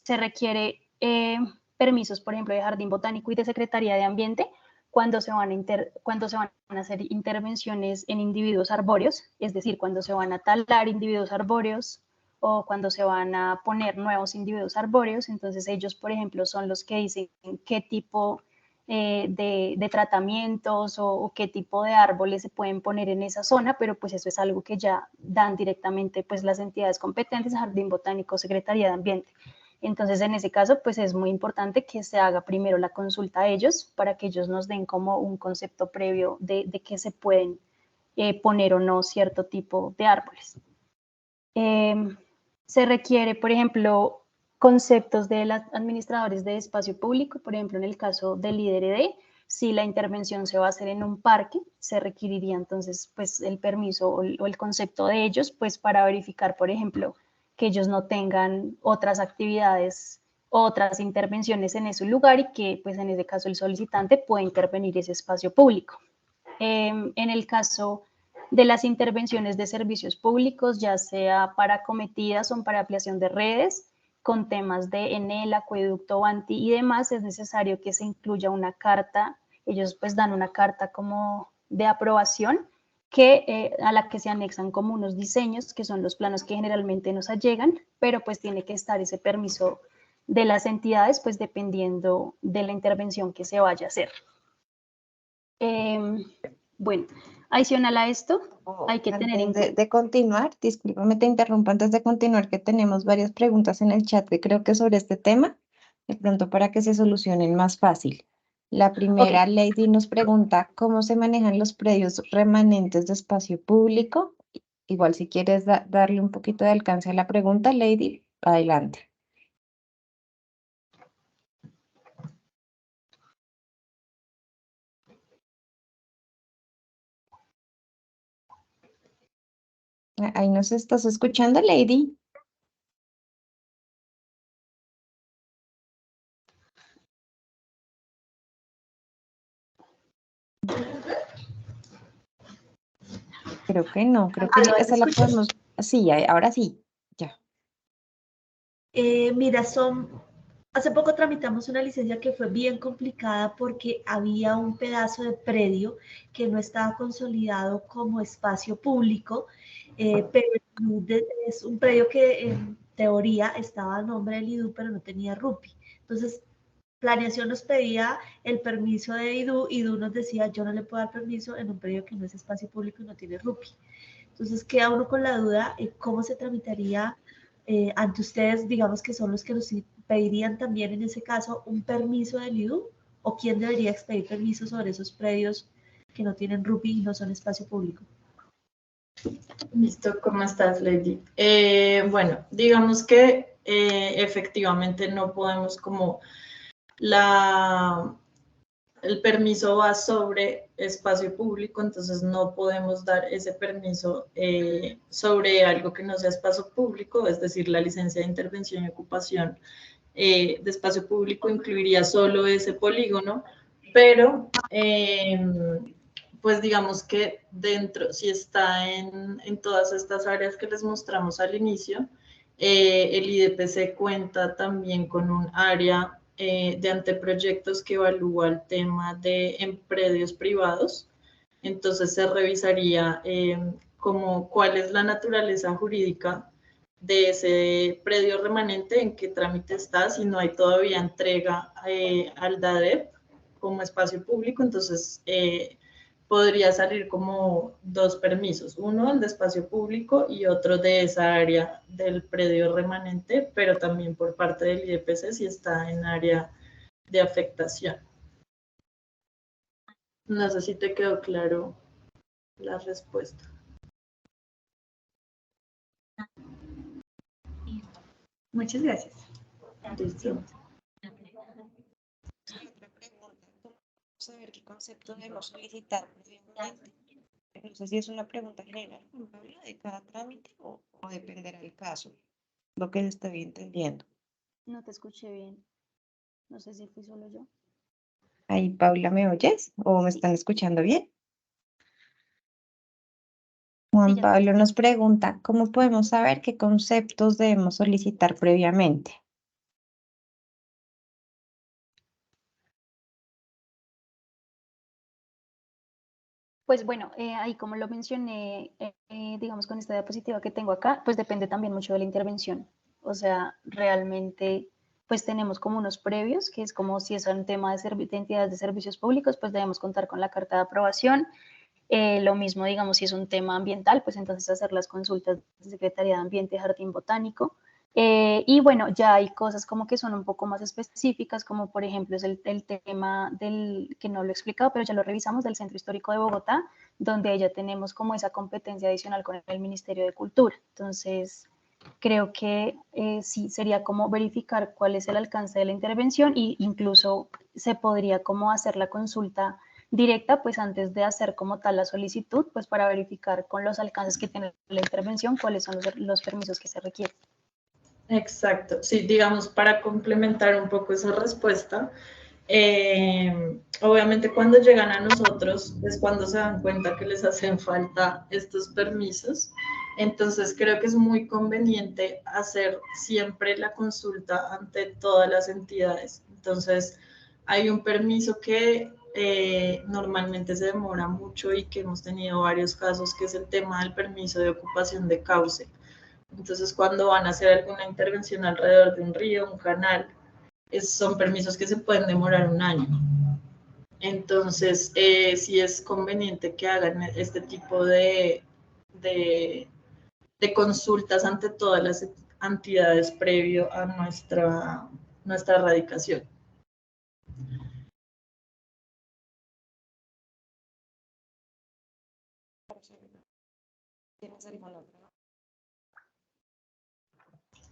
se requiere permisos, por ejemplo, de Jardín Botánico y de Secretaría de Ambiente cuando se van a hacer intervenciones en individuos arbóreos, es decir, cuando se van a talar individuos arbóreos, o cuando se van a poner nuevos individuos arbóreos. Entonces ellos, por ejemplo, son los que dicen qué tipo de tratamientos o qué tipo de árboles se pueden poner en esa zona, pero pues eso es algo que ya dan directamente pues las entidades competentes, Jardín Botánico, Secretaría de Ambiente. Entonces, en ese caso, pues es muy importante que se haga primero la consulta a ellos para que ellos nos den como un concepto previo de que se pueden poner o no cierto tipo de árboles. Se requiere, por ejemplo, conceptos de los administradores de espacio público, por ejemplo, en el caso del IDRD, si la intervención se va a hacer en un parque, se requeriría entonces pues el permiso o el concepto de ellos, pues para verificar, por ejemplo, que ellos no tengan otras actividades, otras intervenciones en ese lugar y que pues en ese caso el solicitante pueda intervenir ese espacio público. En el caso de las intervenciones de servicios públicos, ya sea para acometidas o para ampliación de redes, con temas de Enel, acueducto, Banti y demás, es necesario que se incluya una carta. Ellos pues dan una carta como de aprobación a la que se anexan como unos diseños, que son los planos que generalmente nos allegan, pero pues tiene que estar ese permiso de las entidades, pues dependiendo de la intervención que se vaya a hacer. Bueno, adicional a esto, hay que tener en cuenta. De continuar, discúlpame, te interrumpo antes de continuar, que tenemos varias preguntas en el chat que creo que sobre este tema, de pronto para que se solucionen más fácil. La primera, Okay. Lady nos pregunta cómo se manejan los predios remanentes de espacio público. Igual si quieres darle un poquito de alcance a la pregunta, Lady, adelante. Ahí nos estás escuchando, Lady. Creo que no, creo que esa la podemos. Sí, ahora sí, ya. Mira, hace poco tramitamos una licencia que fue bien complicada porque había un pedazo de predio que no estaba consolidado como espacio público, pero es un predio que en teoría estaba a nombre del IDU, pero no tenía RUPI. Entonces, Planeación nos pedía el permiso de IDU nos decía, yo no le puedo dar permiso en un predio que no es espacio público y no tiene RUPI. Entonces queda uno con la duda cómo se tramitaría ante ustedes, digamos que son los que nos pedirían también en ese caso un permiso del IDU, o quién debería expedir permiso sobre esos predios que no tienen RUPI y no son espacio público. Listo, ¿cómo estás, Lady? Bueno, digamos que efectivamente no podemos como el permiso va sobre espacio público, entonces no podemos dar ese permiso sobre algo que no sea espacio público, es decir, la licencia de intervención y ocupación de espacio público incluiría solo ese polígono, pero pues digamos que dentro, si está en todas estas áreas que les mostramos al inicio, el IDPC cuenta también con un área de anteproyectos que evalúa el tema de predios privados. Entonces se revisaría como cuál es la naturaleza jurídica de ese predio remanente, en qué trámite está, si no hay todavía entrega al DADEP como espacio público, entonces podría salir como dos permisos, uno el de espacio público y otro de esa área del predio remanente, pero también por parte del IDPC si está en área de afectación. No sé si te quedó claro la respuesta. Muchas gracias. Listo. Saber qué concepto debemos solicitar previamente. No sé si es una pregunta general, de cada trámite o dependerá del caso, lo que estoy entendiendo. No te escuché bien. No sé si fui solo yo. Ahí, Paula, ¿me oyes? ¿O me están escuchando bien? Juan ya te Pablo nos pregunta, ¿cómo podemos saber qué conceptos debemos solicitar previamente? Pues bueno, ahí como lo mencioné, digamos con esta diapositiva que tengo acá, pues depende también mucho de la intervención. O sea, realmente pues tenemos como unos previos, que es como si es un tema de entidades de servicios públicos, pues debemos contar con la carta de aprobación. Lo mismo, digamos, si es un tema ambiental, pues entonces hacer las consultas de Secretaría de Ambiente, Jardín Botánico. Y bueno, ya hay cosas como que son un poco más específicas, como por ejemplo es el tema del, que no lo he explicado, pero ya lo revisamos, del Centro Histórico de Bogotá, donde ya tenemos como esa competencia adicional con el Ministerio de Cultura. Entonces, creo que sí sería como verificar cuál es el alcance de la intervención e incluso se podría como hacer la consulta directa, pues antes de hacer como tal la solicitud, pues para verificar con los alcances que tiene la intervención cuáles son los permisos que se requieren. Exacto, sí, digamos, para complementar un poco esa respuesta, obviamente cuando llegan a nosotros es cuando se dan cuenta que les hacen falta estos permisos, entonces creo que es muy conveniente hacer siempre la consulta ante todas las entidades. Entonces, hay un permiso que normalmente se demora mucho y que hemos tenido varios casos, que es el tema del permiso de ocupación de cauce. Entonces, cuando van a hacer alguna intervención alrededor de un río, un canal, son permisos que se pueden demorar un año. Entonces, sí es conveniente que hagan este tipo de consultas ante todas las entidades previo a nuestra radicación.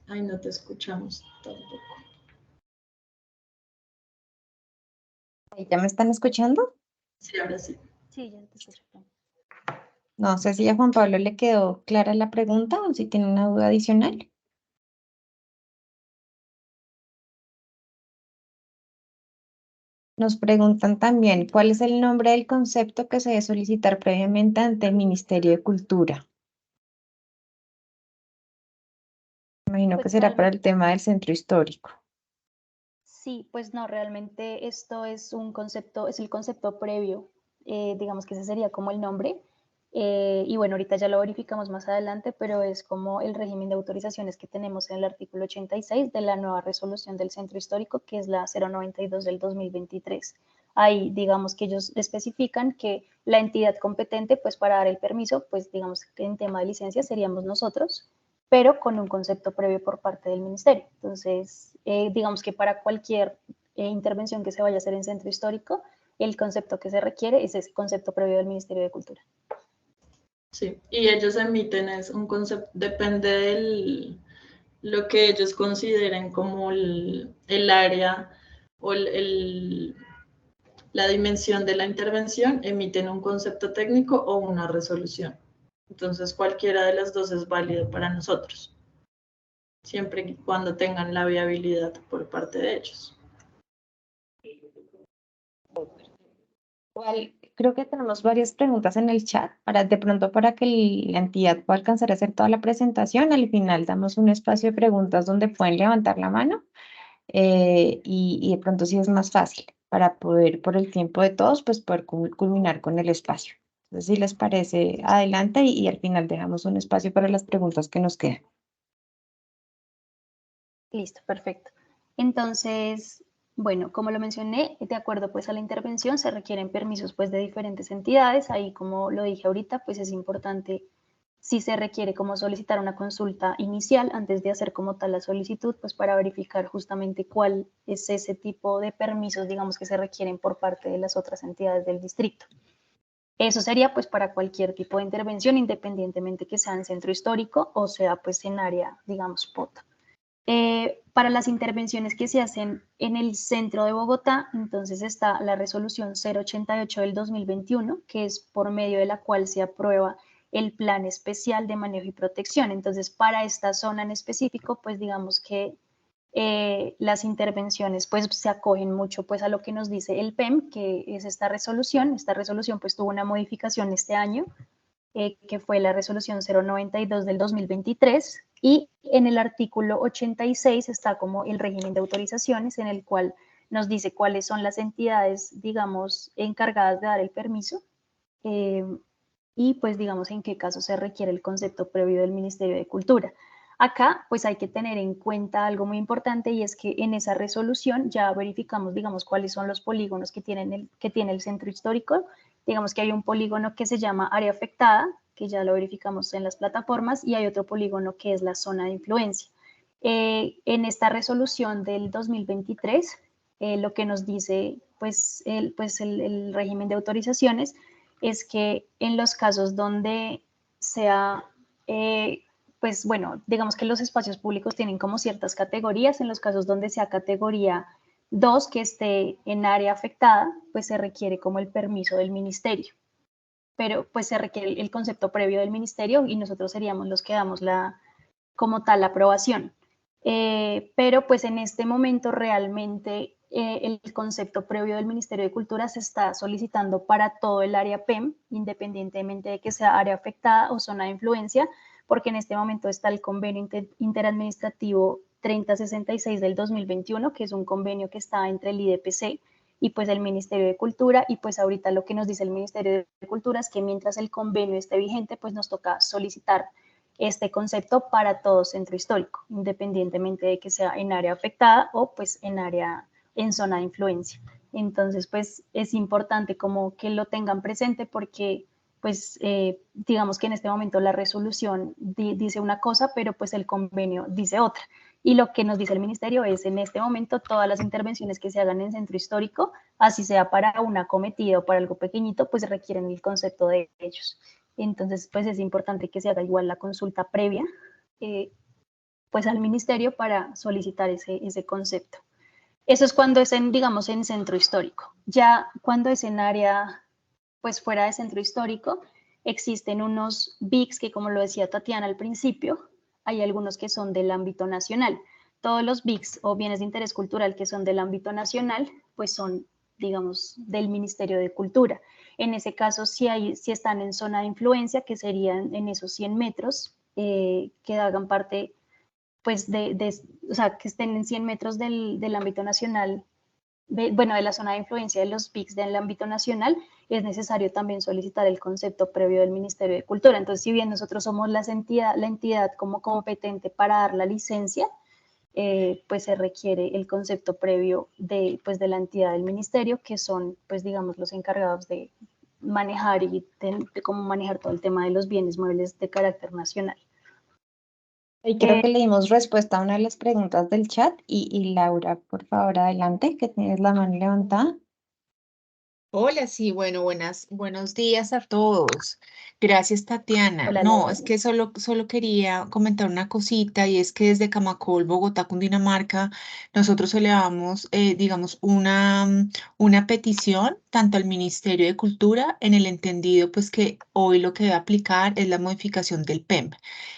Ay, no te escuchamos tampoco. ¿Ya me están escuchando? Sí, ahora sí. Sí, ya te escucho. No sé si a Juan Pablo le quedó clara la pregunta o si tiene una duda adicional. Nos preguntan también, ¿cuál es el nombre del concepto que se debe solicitar previamente ante el Ministerio de Cultura? Imagino que Pues será para realmente, el tema del centro histórico. sí, pues no, realmente esto es un concepto, es el concepto previo, digamos que ese sería como el nombre. Y bueno, ahorita ya lo verificamos más adelante, pero es como el régimen de autorizaciones que tenemos en el artículo 86 de la nueva resolución del centro histórico, que es la 092 del 2023. Ahí, digamos que ellos especifican que la entidad competente, pues para dar el permiso, pues digamos que en tema de licencia seríamos nosotros, pero con un concepto previo por parte del ministerio. Entonces, digamos que para cualquier intervención que se vaya a hacer en centro histórico, el concepto que se requiere es ese concepto previo del Ministerio de Cultura. Sí, y ellos emiten es un concepto, depende de lo que ellos consideren como el área o la dimensión de la intervención, emiten un concepto técnico o una resolución. Entonces, cualquiera de las dos es válido para nosotros, siempre y cuando tengan la viabilidad por parte de ellos. Creo que tenemos varias preguntas en el chat, de pronto para que la entidad pueda alcanzar a hacer toda la presentación. Al final damos un espacio de preguntas donde pueden levantar la mano y de pronto sí es más fácil para poder, por el tiempo de todos, pues poder culminar con el espacio. Entonces, si les parece, adelante y al final dejamos un espacio para las preguntas que nos quedan. Listo, perfecto. Entonces, bueno, como lo mencioné, de acuerdo pues a la intervención se requieren permisos pues de diferentes entidades. Ahí, como lo dije ahorita, pues es importante si se requiere como solicitar una consulta inicial antes de hacer como tal la solicitud, pues para verificar justamente cuál es ese tipo de permisos, digamos, que se requieren por parte de las otras entidades del distrito. Eso sería pues para cualquier tipo de intervención, independientemente que sea en centro histórico o sea pues en área, digamos, POT. Para las intervenciones que se hacen en el centro de Bogotá, entonces está la resolución 088 del 2021, que es por medio de la cual se aprueba el plan especial de manejo y protección. Entonces, para esta zona en específico, pues digamos que las intervenciones pues se acogen mucho pues a lo que nos dice el PEM, que es esta resolución. Esta resolución pues tuvo una modificación este año, que fue la resolución 092 del 2023, y en el artículo 86 está como el régimen de autorizaciones, en el cual nos dice cuáles son las entidades, digamos, encargadas de dar el permiso, y pues digamos en qué caso se requiere el concepto previo del Ministerio de Cultura. Acá pues hay que tener en cuenta algo muy importante, y es que en esa resolución ya verificamos, digamos, cuáles son los polígonos que tiene el centro histórico. Digamos que hay un polígono que se llama área afectada, que ya lo verificamos en las plataformas, y hay otro polígono que es la zona de influencia. En esta resolución del 2023, lo que nos dice pues el régimen de autorizaciones es que en los casos donde sea, pues bueno, digamos que los espacios públicos tienen como ciertas categorías. En los casos donde sea categoría 2, que esté en área afectada, pues se requiere como el permiso del ministerio, pero pues se requiere el concepto previo del ministerio y nosotros seríamos los que damos como tal la aprobación. Pero pues en este momento realmente el concepto previo del Ministerio de Cultura se está solicitando para todo el área PEM, independientemente de que sea área afectada o zona de influencia, porque en este momento está el convenio interadministrativo 3066 del 2021, que es un convenio que está entre el IDPC y pues el Ministerio de Cultura. Y pues ahorita lo que nos dice el Ministerio de Cultura es que mientras el convenio esté vigente, pues nos toca solicitar este concepto para todo centro histórico, independientemente de que sea en área afectada o pues en zona de influencia. Entonces, pues es importante como que lo tengan presente, porque pues digamos que en este momento la resolución dice una cosa, pero pues el convenio dice otra. Y lo que nos dice el ministerio es, en este momento, todas las intervenciones que se hagan en centro histórico, así sea para una cometida o para algo pequeñito, pues requieren el concepto de ellos. Entonces, pues es importante que se haga igual la consulta previa pues al ministerio para solicitar ese concepto. Eso es cuando es digamos, en centro histórico. Ya cuando es en área, pues fuera de centro histórico, existen unos BICs que, como lo decía Tatiana al principio, hay algunos que son del ámbito nacional. Todos los BICs o bienes de interés cultural que son del ámbito nacional, pues son, digamos, del Ministerio de Cultura. En ese caso, si están en zona de influencia, que serían en esos 100 metros, que hagan parte, pues, o sea, que estén en 100 metros del ámbito nacional, de la zona de influencia de los PICs del ámbito nacional, es necesario también solicitar el concepto previo del Ministerio de Cultura. Entonces, si bien nosotros somos la entidad como competente para dar la licencia, pues se requiere el concepto previo de la entidad del ministerio, que son, pues digamos, los encargados de manejar y de cómo manejar todo el tema de los bienes muebles de carácter nacional. Y creo que le dimos respuesta a una de las preguntas del chat y Laura, por favor, adelante, que tienes la mano levantada. Hola, sí, bueno, buenos días a todos. Gracias, Tatiana. Hola, No, Laura. es que solo quería comentar una cosita y es que desde Camacol, Bogotá, Cundinamarca, nosotros elevamos, digamos, una petición tanto al Ministerio de Cultura en el entendido, pues que hoy lo que debe aplicar es la modificación del PEM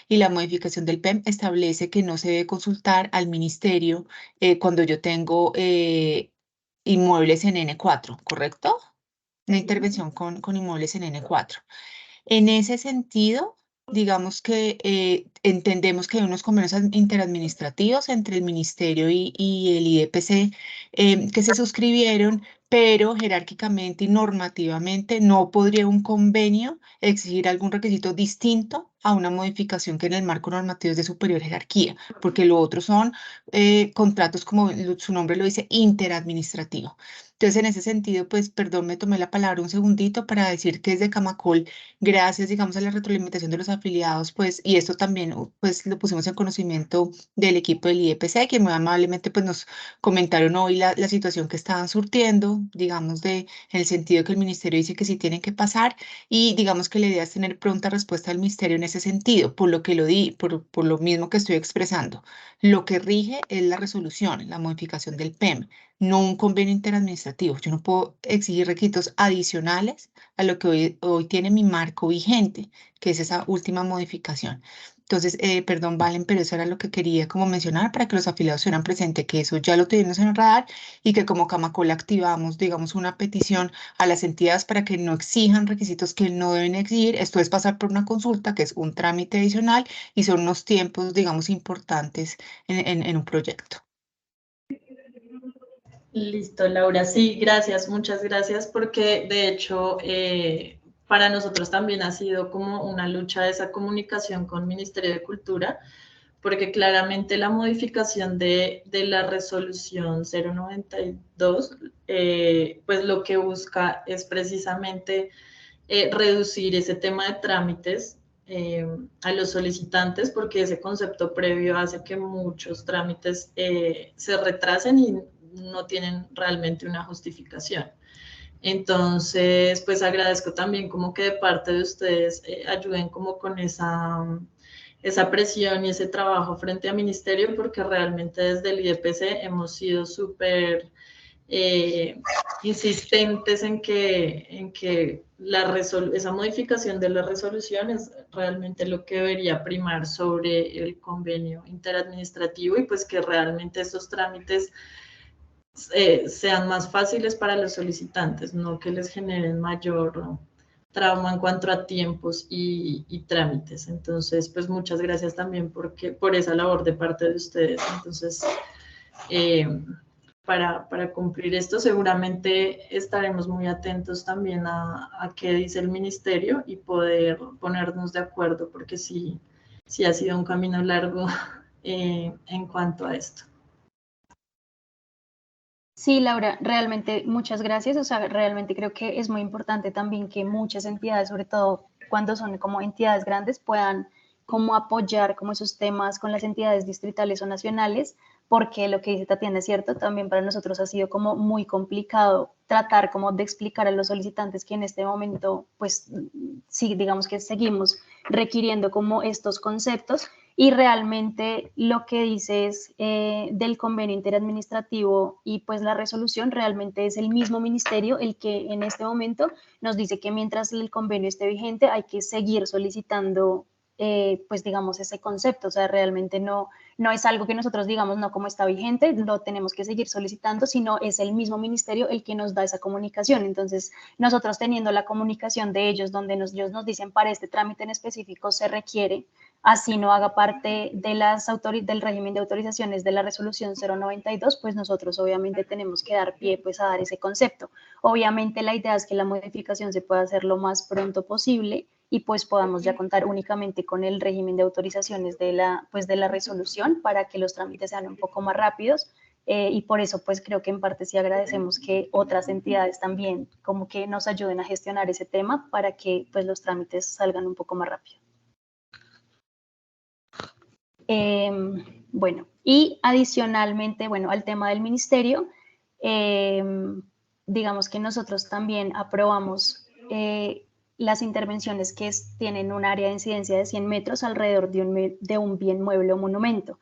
y la modificación del PEM establece que no se debe consultar al Ministerio cuando yo tengo inmuebles en N4, ¿correcto? Una intervención con inmuebles en N4. En ese sentido, digamos que entendemos que hay unos convenios interadministrativos entre el Ministerio y el IDPC que se suscribieron, pero jerárquicamente y normativamente no podría un convenio exigir algún requisito distinto a una modificación que en el marco normativo es de superior jerarquía, porque lo otro son contratos, como su nombre lo dice, interadministrativo. Entonces, en ese sentido, pues, perdón, me tomé la palabra un segundito para decir que desde Camacol, gracias, digamos, a la retroalimentación de los afiliados, pues, y esto también, pues, lo pusimos en conocimiento del equipo del IEPC, que muy amablemente, pues, nos comentaron hoy la situación que estaban surtiendo, digamos, en el sentido que el ministerio dice que sí tienen que pasar, y digamos que la idea es tener pronta respuesta del ministerio en ese sentido, por lo que por lo mismo que estoy expresando. Lo que rige es la resolución, la modificación del PEM, no un convenio interadministrativo. Yo no puedo exigir requisitos adicionales a lo que hoy tiene mi marco vigente, que es esa última modificación. Entonces, perdón, Valen, pero eso era lo que quería como mencionar para que los afiliados tuvieran presente que eso ya lo tenemos en el radar y que como Camacol activamos, digamos, una petición a las entidades para que no exijan requisitos que no deben exigir. Esto es pasar por una consulta, que es un trámite adicional y son unos tiempos, digamos, importantes en un proyecto. Listo, Laura. Sí, gracias, muchas gracias, porque de hecho para nosotros también ha sido como una lucha de esa comunicación con el Ministerio de Cultura, porque claramente la modificación de la resolución 092, pues lo que busca es precisamente reducir ese tema de trámites a los solicitantes, porque ese concepto previo hace que muchos trámites se retrasen y no tienen realmente una justificación. Entonces, pues agradezco también como que de parte de ustedes ayuden como con esa presión y ese trabajo frente al ministerio, porque realmente desde el IDPC hemos sido súper insistentes en que esa modificación de la resolución es realmente lo que debería primar sobre el convenio interadministrativo y pues que realmente estos trámites sean más fáciles para los solicitantes, no que les generen mayor trauma en cuanto a tiempos y trámites. Entonces, pues muchas gracias también por esa labor de parte de ustedes. Entonces, para cumplir esto, seguramente estaremos muy atentos también a qué dice el ministerio y poder ponernos de acuerdo, porque sí, sí ha sido un camino largo en cuanto a esto. Sí, Laura, realmente muchas gracias. O sea, realmente creo que es muy importante también que muchas entidades, sobre todo cuando son como entidades grandes, puedan como apoyar como esos temas con las entidades distritales o nacionales, porque lo que dice Tatiana es cierto, también para nosotros ha sido como muy complicado tratar como de explicar a los solicitantes que en este momento, pues sí, digamos que seguimos requiriendo como estos conceptos y realmente lo que dice es del convenio interadministrativo y pues la resolución realmente es el mismo ministerio el que en este momento nos dice que mientras el convenio esté vigente hay que seguir solicitando pues digamos ese concepto, o sea, realmente no es algo que nosotros digamos, no, como está vigente, lo tenemos que seguir solicitando, sino es el mismo ministerio el que nos da esa comunicación. Entonces, nosotros teniendo la comunicación de ellos, donde ellos nos dicen para este trámite en específico se requiere, así no haga parte de del régimen de autorizaciones de la resolución 092, pues nosotros obviamente tenemos que dar pie pues a dar ese concepto. Obviamente la idea es que la modificación se pueda hacer lo más pronto posible y pues podamos ya contar únicamente con el régimen de autorizaciones de la resolución para que los trámites sean un poco más rápidos. Y por eso pues creo que en parte sí agradecemos que otras entidades también como que nos ayuden a gestionar ese tema para que pues los trámites salgan un poco más rápido. Bueno, y adicionalmente, bueno, al tema del ministerio, digamos que nosotros también aprobamos las intervenciones que tienen un área de incidencia de 100 metros alrededor de un bien mueble o monumento.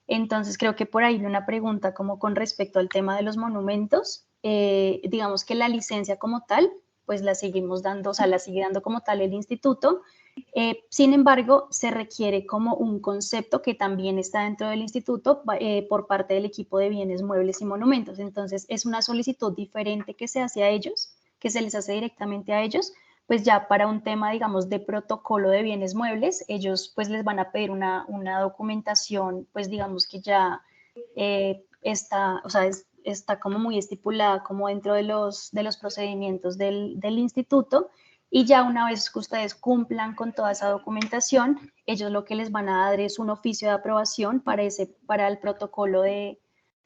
Entonces, creo que por ahí hay una pregunta como con respecto al tema de los monumentos. Digamos que la licencia como tal, pues la seguimos dando, o sea, la sigue dando como tal el instituto. Sin embargo, se requiere como un concepto que también está dentro del instituto por parte del equipo de bienes muebles y monumentos. Entonces, es una solicitud diferente que se hace a ellos, que se les hace directamente a ellos, pues ya para un tema, digamos, de protocolo de bienes muebles, ellos pues les van a pedir una documentación, pues digamos que ya está, o sea, está como muy estipulada como dentro de los procedimientos del instituto, y ya una vez que ustedes cumplan con toda esa documentación, ellos lo que les van a dar es un oficio de aprobación para el protocolo de,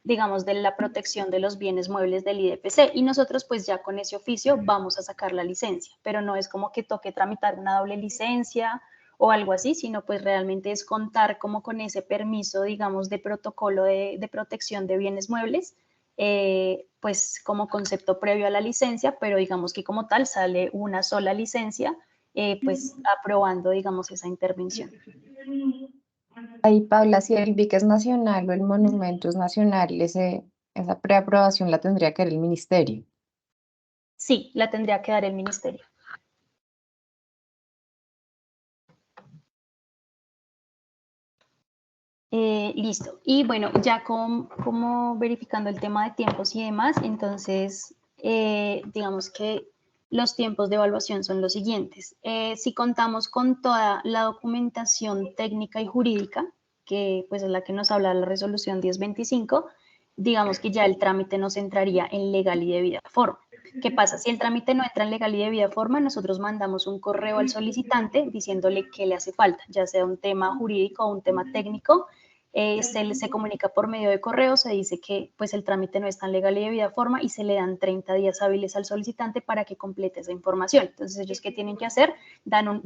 digamos, de la protección de los bienes muebles del IDPC, y nosotros pues ya con ese oficio vamos a sacar la licencia, pero no es como que toque tramitar una doble licencia o algo así, sino pues realmente es contar como con ese permiso, digamos, de protocolo de protección de bienes muebles, pues como concepto previo a la licencia, pero digamos que como tal sale una sola licencia, pues aprobando, digamos, esa intervención. Ahí, Paula, si el BIC es nacional o el monumento es nacional, esa preaprobación la tendría que dar el ministerio. Sí, la tendría que dar el ministerio. Listo. Y bueno, ya como verificando el tema de tiempos y demás, entonces, digamos que los tiempos de evaluación son los siguientes. Si contamos con toda la documentación técnica y jurídica, que pues es la que nos habla la resolución 1025, digamos que ya el trámite nos entraría en legal y debida forma. ¿Qué pasa? Si el trámite no entra en legal y debida forma, nosotros mandamos un correo al solicitante diciéndole qué le hace falta, ya sea un tema jurídico o un tema técnico. Se comunica por medio de correo, se dice que pues el trámite no está en legal y debida forma y se le dan 30 días hábiles al solicitante para que complete esa información. Entonces, ¿ellos qué tienen que hacer? Dan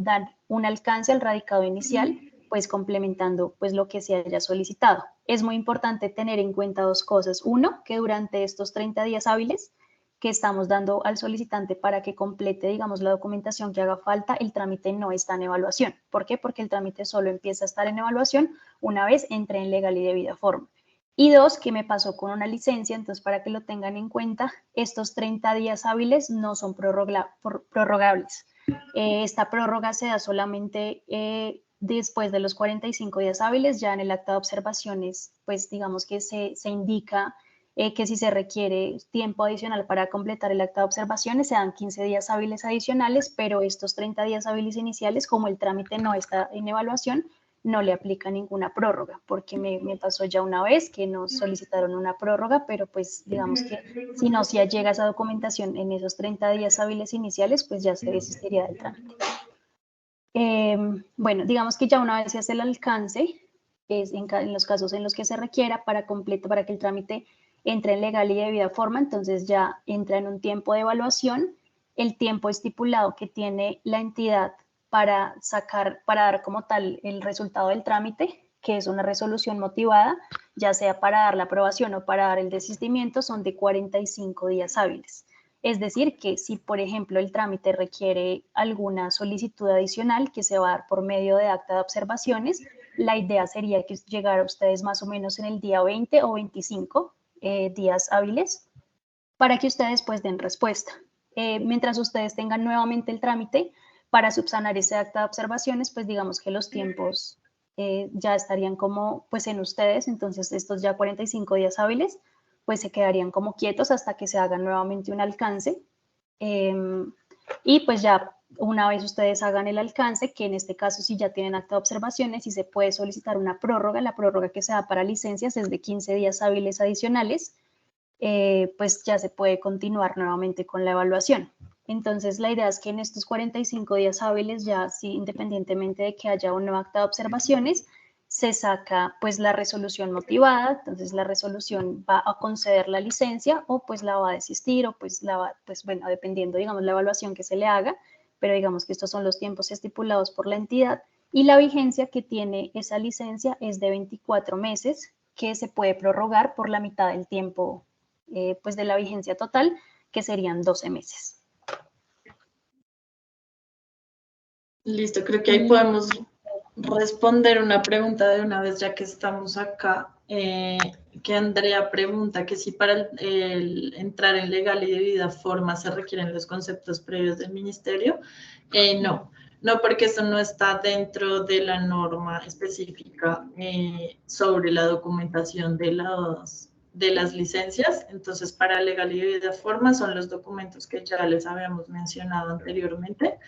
un alcance al radicado inicial, pues complementando pues lo que se haya solicitado. Es muy importante tener en cuenta dos cosas. Uno, que durante estos 30 días hábiles que estamos dando al solicitante para que complete, digamos, la documentación que haga falta, el trámite no está en evaluación. ¿Por qué? Porque el trámite solo empieza a estar en evaluación una vez entre en legal y debida forma. Y dos, que me pasó con una licencia, entonces para que lo tengan en cuenta, estos 30 días hábiles no son prorrogables. Esta prórroga se da solamente después de los 45 días hábiles. Ya en el acta de observaciones, pues digamos que se indica que si se requiere tiempo adicional para completar el acta de observaciones, se dan 15 días hábiles adicionales, pero estos 30 días hábiles iniciales, como el trámite no está en evaluación, no le aplica ninguna prórroga, porque me pasó ya una vez que nos solicitaron una prórroga, pero pues digamos que si no se llega esa documentación en esos 30 días hábiles iniciales, pues ya se desistiría del trámite. Bueno, digamos que ya una vez se hace el alcance, es en los casos en los que se requiera para que el trámite entre en legal y debida forma, entonces ya entra en un tiempo de evaluación, el tiempo estipulado que tiene la entidad para dar como tal el resultado del trámite, que es una resolución motivada, ya sea para dar la aprobación o para dar el desistimiento, son de 45 días hábiles. Es decir, que si, por ejemplo, el trámite requiere alguna solicitud adicional que se va a dar por medio de acta de observaciones, la idea sería que llegara a ustedes más o menos en el día 20 o 25 días hábiles para que ustedes pues den respuesta. Mientras ustedes tengan nuevamente el trámite para subsanar ese acta de observaciones, pues digamos que los tiempos ya estarían como pues en ustedes, entonces estos ya 45 días hábiles pues se quedarían como quietos hasta que se haga nuevamente un alcance. Y pues ya una vez ustedes hagan el alcance, que en este caso si ya tienen acta de observaciones y se puede solicitar una prórroga, la prórroga que se da para licencias es de 15 días hábiles adicionales, pues ya se puede continuar nuevamente con la evaluación. Entonces la idea es que en estos 45 días hábiles ya, sí, independientemente de que haya una acta de observaciones, se saca pues la resolución motivada, entonces la resolución va a conceder la licencia o pues la va a desistir o pues la va, pues bueno, dependiendo digamos la evaluación que se le haga, pero digamos que estos son los tiempos estipulados por la entidad y la vigencia que tiene esa licencia es de 24 meses que se puede prorrogar por la mitad del tiempo pues de la vigencia total, que serían 12 meses. Listo, creo que ahí podemos responder una pregunta de una vez ya que estamos acá, que Andrea pregunta que si para el entrar en legal y debida forma se requieren los conceptos previos del ministerio. No, porque eso no está dentro de la norma específica sobre la documentación de las licencias. Entonces, para legal y debida forma son los documentos que ya les habíamos mencionado anteriormente.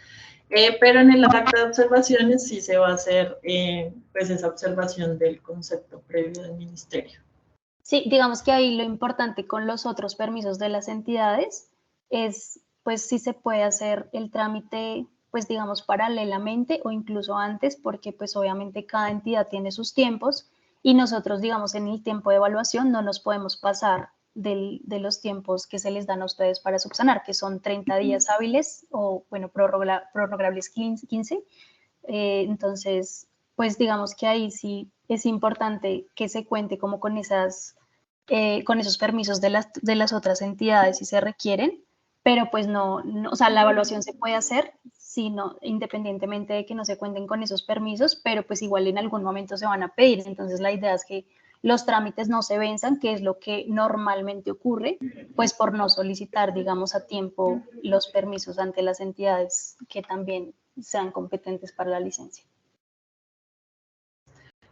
Pero en el acta de observaciones sí se va a hacer pues esa observación del concepto previo del ministerio. Sí, digamos que ahí lo importante con los otros permisos de las entidades es pues si se puede hacer el trámite pues digamos paralelamente o incluso antes, porque pues obviamente cada entidad tiene sus tiempos y nosotros digamos en el tiempo de evaluación no nos podemos pasar de los tiempos que se les dan a ustedes para subsanar, que son 30 días hábiles o, bueno, prorrogables 15. Entonces, pues digamos que ahí sí es importante que se cuente como con con esos permisos de las otras entidades si se requieren, pero pues no, o sea, la evaluación se puede hacer sino independientemente de que no se cuenten con esos permisos, pero pues igual en algún momento se van a pedir. Entonces la idea es que los trámites no se venzan, que es lo que normalmente ocurre, pues por no solicitar, digamos, a tiempo los permisos ante las entidades que también sean competentes para la licencia.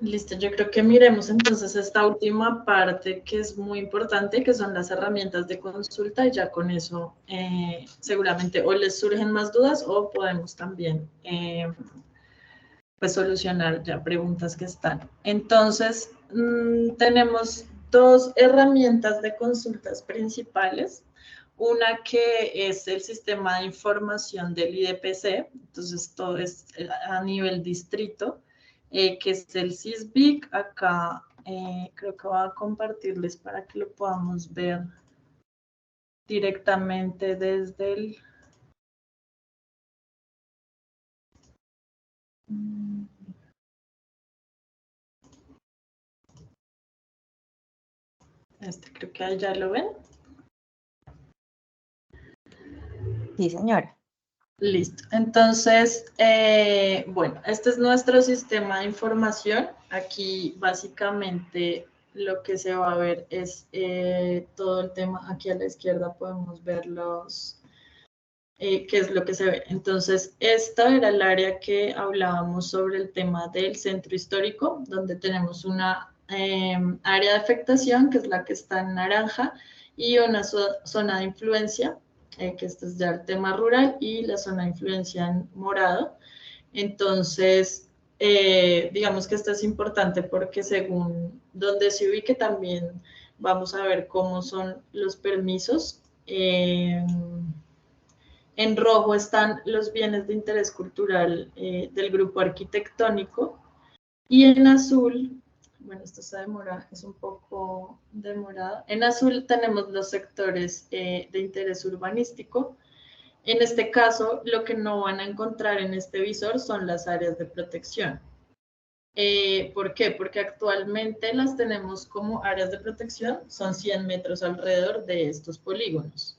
Listo, yo creo que miremos entonces esta última parte que es muy importante, que son las herramientas de consulta, y ya con eso seguramente o les surgen más dudas o podemos también pues solucionar ya preguntas que están. Entonces, tenemos dos herramientas de consultas principales. Una que es el sistema de información del IDPC, entonces todo es a nivel distrito, que es el SISBIC. Acá creo que voy a compartirles para que lo podamos ver directamente desde el... creo que ahí ya lo ven. Sí, señora. Listo. Entonces, bueno, este es nuestro sistema de información. Aquí básicamente lo que se va a ver es todo el tema. Aquí a la izquierda podemos ver qué es lo que se ve. Entonces, esta era el área que hablábamos sobre el tema del centro histórico, donde tenemos una área de afectación, que es la que está en naranja, y una zona de influencia, que este es ya el tema rural, y la zona de influencia en morado. Entonces, digamos que esto es importante porque según donde se ubique también vamos a ver cómo son los permisos. En rojo están los bienes de interés cultural del grupo arquitectónico, y en azul, bueno, esto está demorado, es un poco demorado. En azul tenemos los sectores de interés urbanístico. En este caso, lo que no van a encontrar en este visor son las áreas de protección. ¿Por qué? Porque actualmente las tenemos como áreas de protección, son 100 metros alrededor de estos polígonos.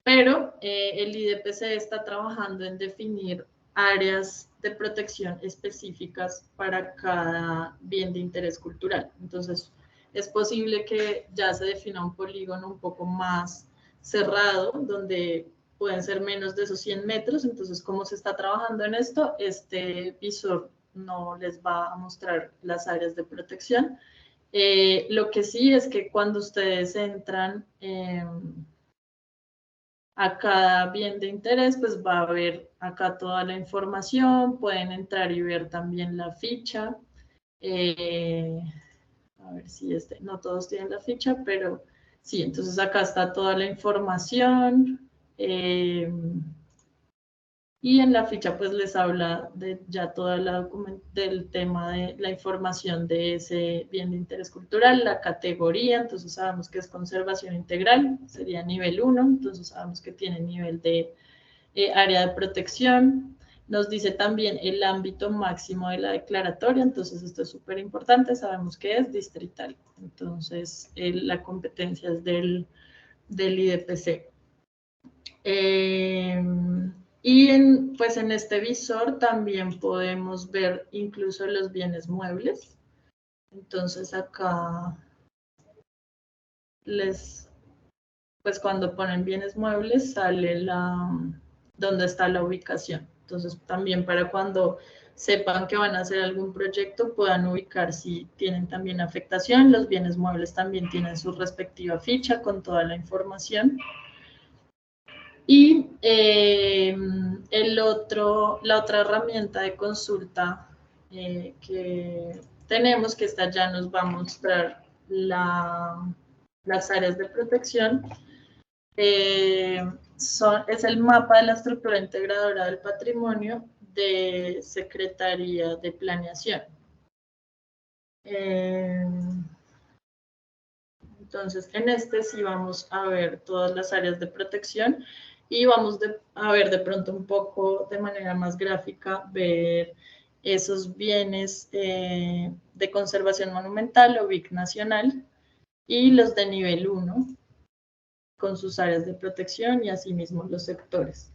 Pero el IDPC está trabajando en definir áreas de protección específicas para cada bien de interés cultural. Entonces, es posible que ya se defina un polígono un poco más cerrado, donde pueden ser menos de esos 100 metros. Entonces, como se está trabajando en esto, este visor no les va a mostrar las áreas de protección. Lo que sí es que cuando ustedes entran a cada bien de interés, pues va a haber acá toda la información, pueden entrar y ver también la ficha. A ver si no todos tienen la ficha, pero sí, entonces acá está toda la información. Y en la ficha pues les habla de ya toda del tema de la información de ese bien de interés cultural, la categoría. Entonces sabemos que es conservación integral, sería nivel 1, entonces sabemos que tiene nivel de área de protección. Nos dice también el ámbito máximo de la declaratoria, entonces esto es súper importante, sabemos que es distrital, entonces la competencia es del IDPC. Y pues en este visor también podemos ver incluso los bienes muebles. Entonces acá pues cuando ponen bienes muebles sale dónde está la ubicación. Entonces también para cuando sepan que van a hacer algún proyecto puedan ubicar si tienen también afectación. Los bienes muebles también tienen su respectiva ficha con toda la información. Y la otra herramienta de consulta que tenemos, que esta ya nos va a mostrar las áreas de protección, es el mapa de la estructura integradora del patrimonio de Secretaría de Planeación. Entonces, en este sí vamos a ver todas las áreas de protección y vamos a ver de pronto un poco de manera más gráfica, ver esos bienes de conservación monumental o BIC nacional y los de nivel 1 con sus áreas de protección y asimismo los sectores.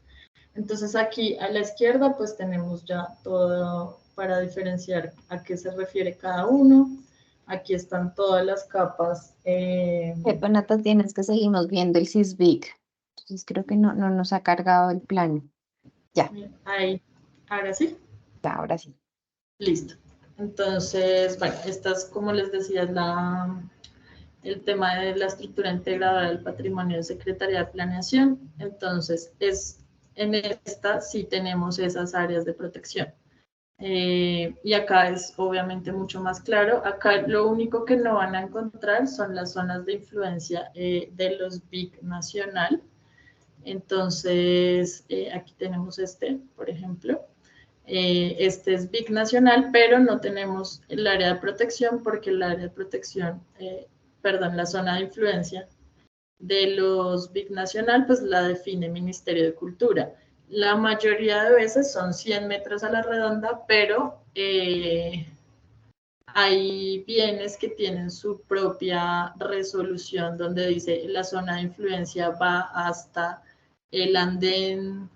Entonces aquí a la izquierda pues tenemos ya todo para diferenciar a qué se refiere cada uno. Aquí están todas las capas. Qué pena, Tatiana, es que seguimos viendo el SISBIC. Entonces creo que no nos ha cargado el plano. Ya. Ahí, ahora sí. Ya, ahora sí. Listo. Entonces, bueno, esta es, como les decía, el tema de la estructura integradora del patrimonio de Secretaría de Planeación. Entonces, en esta sí tenemos esas áreas de protección. Y acá es obviamente mucho más claro. Acá lo único que no van a encontrar son las zonas de influencia de los BIC nacional. Entonces, aquí tenemos por ejemplo. Este es BIC nacional, pero no tenemos el área de protección porque el área de protección, la zona de influencia de los BIC nacional, pues la define Ministerio de Cultura. La mayoría de veces son 100 metros a la redonda, pero hay bienes que tienen su propia resolución donde dice la zona de influencia va hasta el andén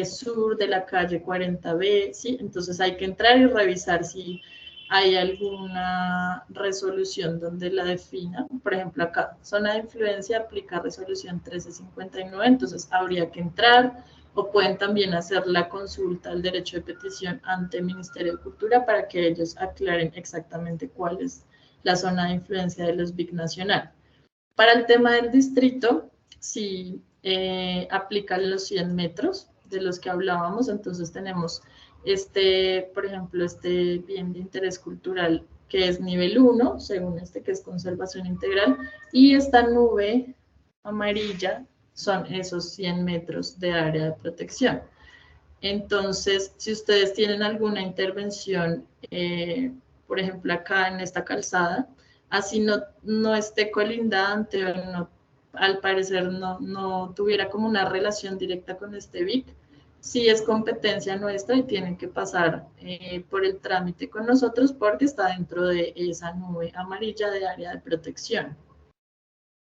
sur de la calle 40B, ¿sí? Entonces hay que entrar y revisar si hay alguna resolución donde la defina. Por ejemplo, acá, zona de influencia aplica resolución 1359, entonces habría que entrar o pueden también hacer la consulta al derecho de petición ante el Ministerio de Cultura para que ellos aclaren exactamente cuál es la zona de influencia de los BIC nacional. Para el tema del distrito, sí aplican los 100 metros de los que hablábamos, entonces tenemos por ejemplo, este bien de interés cultural que es nivel 1, según que es conservación integral, y esta nube amarilla son esos 100 metros de área de protección. Entonces, si ustedes tienen alguna intervención, por ejemplo, acá en esta calzada, así no esté colindante o no, al parecer no tuviera como una relación directa con este BIC, sí es competencia nuestra y tienen que pasar por el trámite con nosotros porque está dentro de esa nube amarilla de área de protección.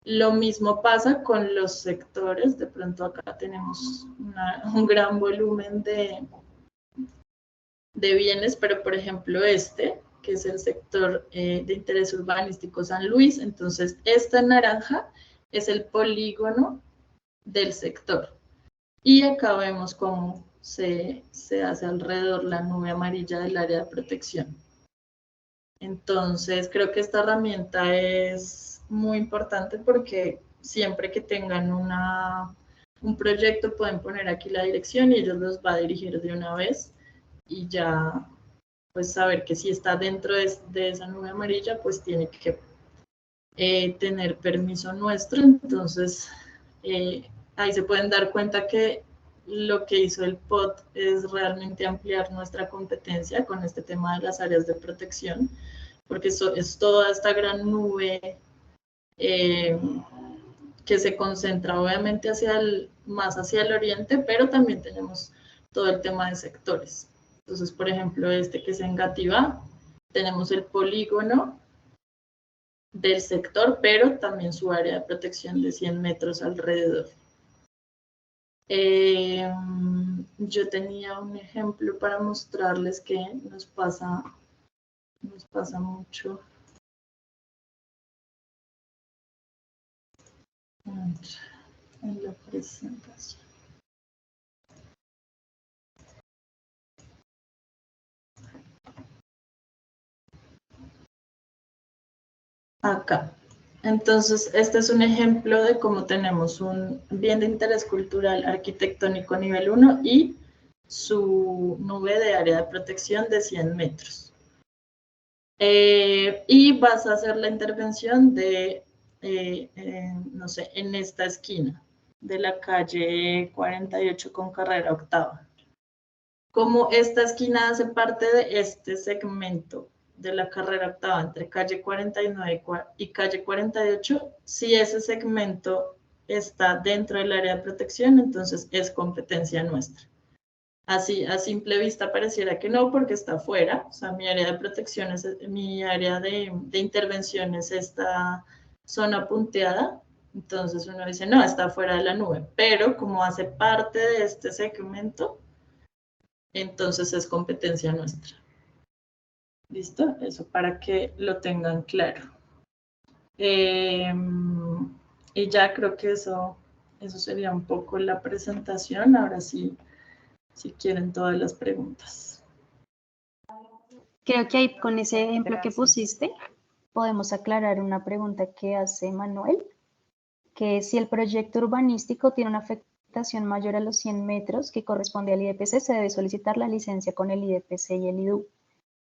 Lo mismo pasa con los sectores. De pronto acá tenemos un gran volumen de bienes, pero por ejemplo que es el sector de interés urbanístico San Luis, entonces esta naranja es el polígono del sector. Y acá vemos cómo se hace alrededor la nube amarilla del área de protección. Entonces, creo que esta herramienta es muy importante porque siempre que tengan un proyecto pueden poner aquí la dirección y ellos los va a dirigir de una vez y ya pues saber que si está dentro de esa nube amarilla pues tiene que tener permiso nuestro. Entonces, ahí se pueden dar cuenta que lo que hizo el POT es realmente ampliar nuestra competencia con este tema de las áreas de protección, porque es toda esta gran nube que se concentra obviamente más hacia el oriente, pero también tenemos todo el tema de sectores. Entonces, por ejemplo, que es en Gativá, tenemos el polígono del sector, pero también su área de protección de 100 metros alrededor. Yo tenía un ejemplo para mostrarles que nos pasa mucho. En la presentación. Acá. Entonces, este es un ejemplo de cómo tenemos un bien de interés cultural arquitectónico nivel 1 y su nube de área de protección de 100 metros. Y vas a hacer la intervención de, no sé, en esta esquina de la calle 48 con carrera octava. Como esta esquina hace parte de este segmento de la carrera octava entre calle 49 y calle 48, si ese segmento está dentro del área de protección, entonces es competencia nuestra. Así, a simple vista pareciera que no, porque está fuera. O sea, mi área de protección es, mi área de intervención es esta zona punteada. Entonces uno dice, no, está fuera de la nube. Pero como hace parte de este segmento, entonces es competencia nuestra. ¿Listo? Eso para que lo tengan claro. Y ya creo que eso sería un poco la presentación. Ahora sí, si quieren todas las preguntas. Creo que ahí con ese ejemplo que Gracias. pusiste podemos aclarar una pregunta que hace Manuel, que si el proyecto urbanístico tiene una afectación mayor a los 100 metros que corresponde al IDPC, se debe solicitar la licencia con el IDPC y el IDU.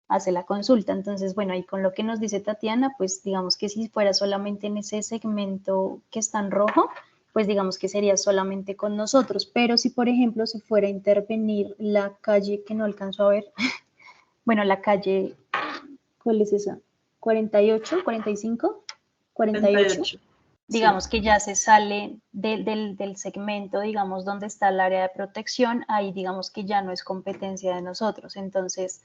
Hace la consulta. Entonces, bueno, ahí con lo que nos dice Tatiana, pues digamos que si fuera solamente en ese segmento que está en rojo, pues digamos que sería solamente con nosotros. Pero si, por ejemplo, se fuera a intervenir la calle que no alcanzó a ver, bueno, la calle, ¿cuál es esa? 48, 45, 48. Digamos que ya se sale del segmento, digamos, donde está el área de protección, ahí digamos que ya no es competencia de nosotros. Entonces,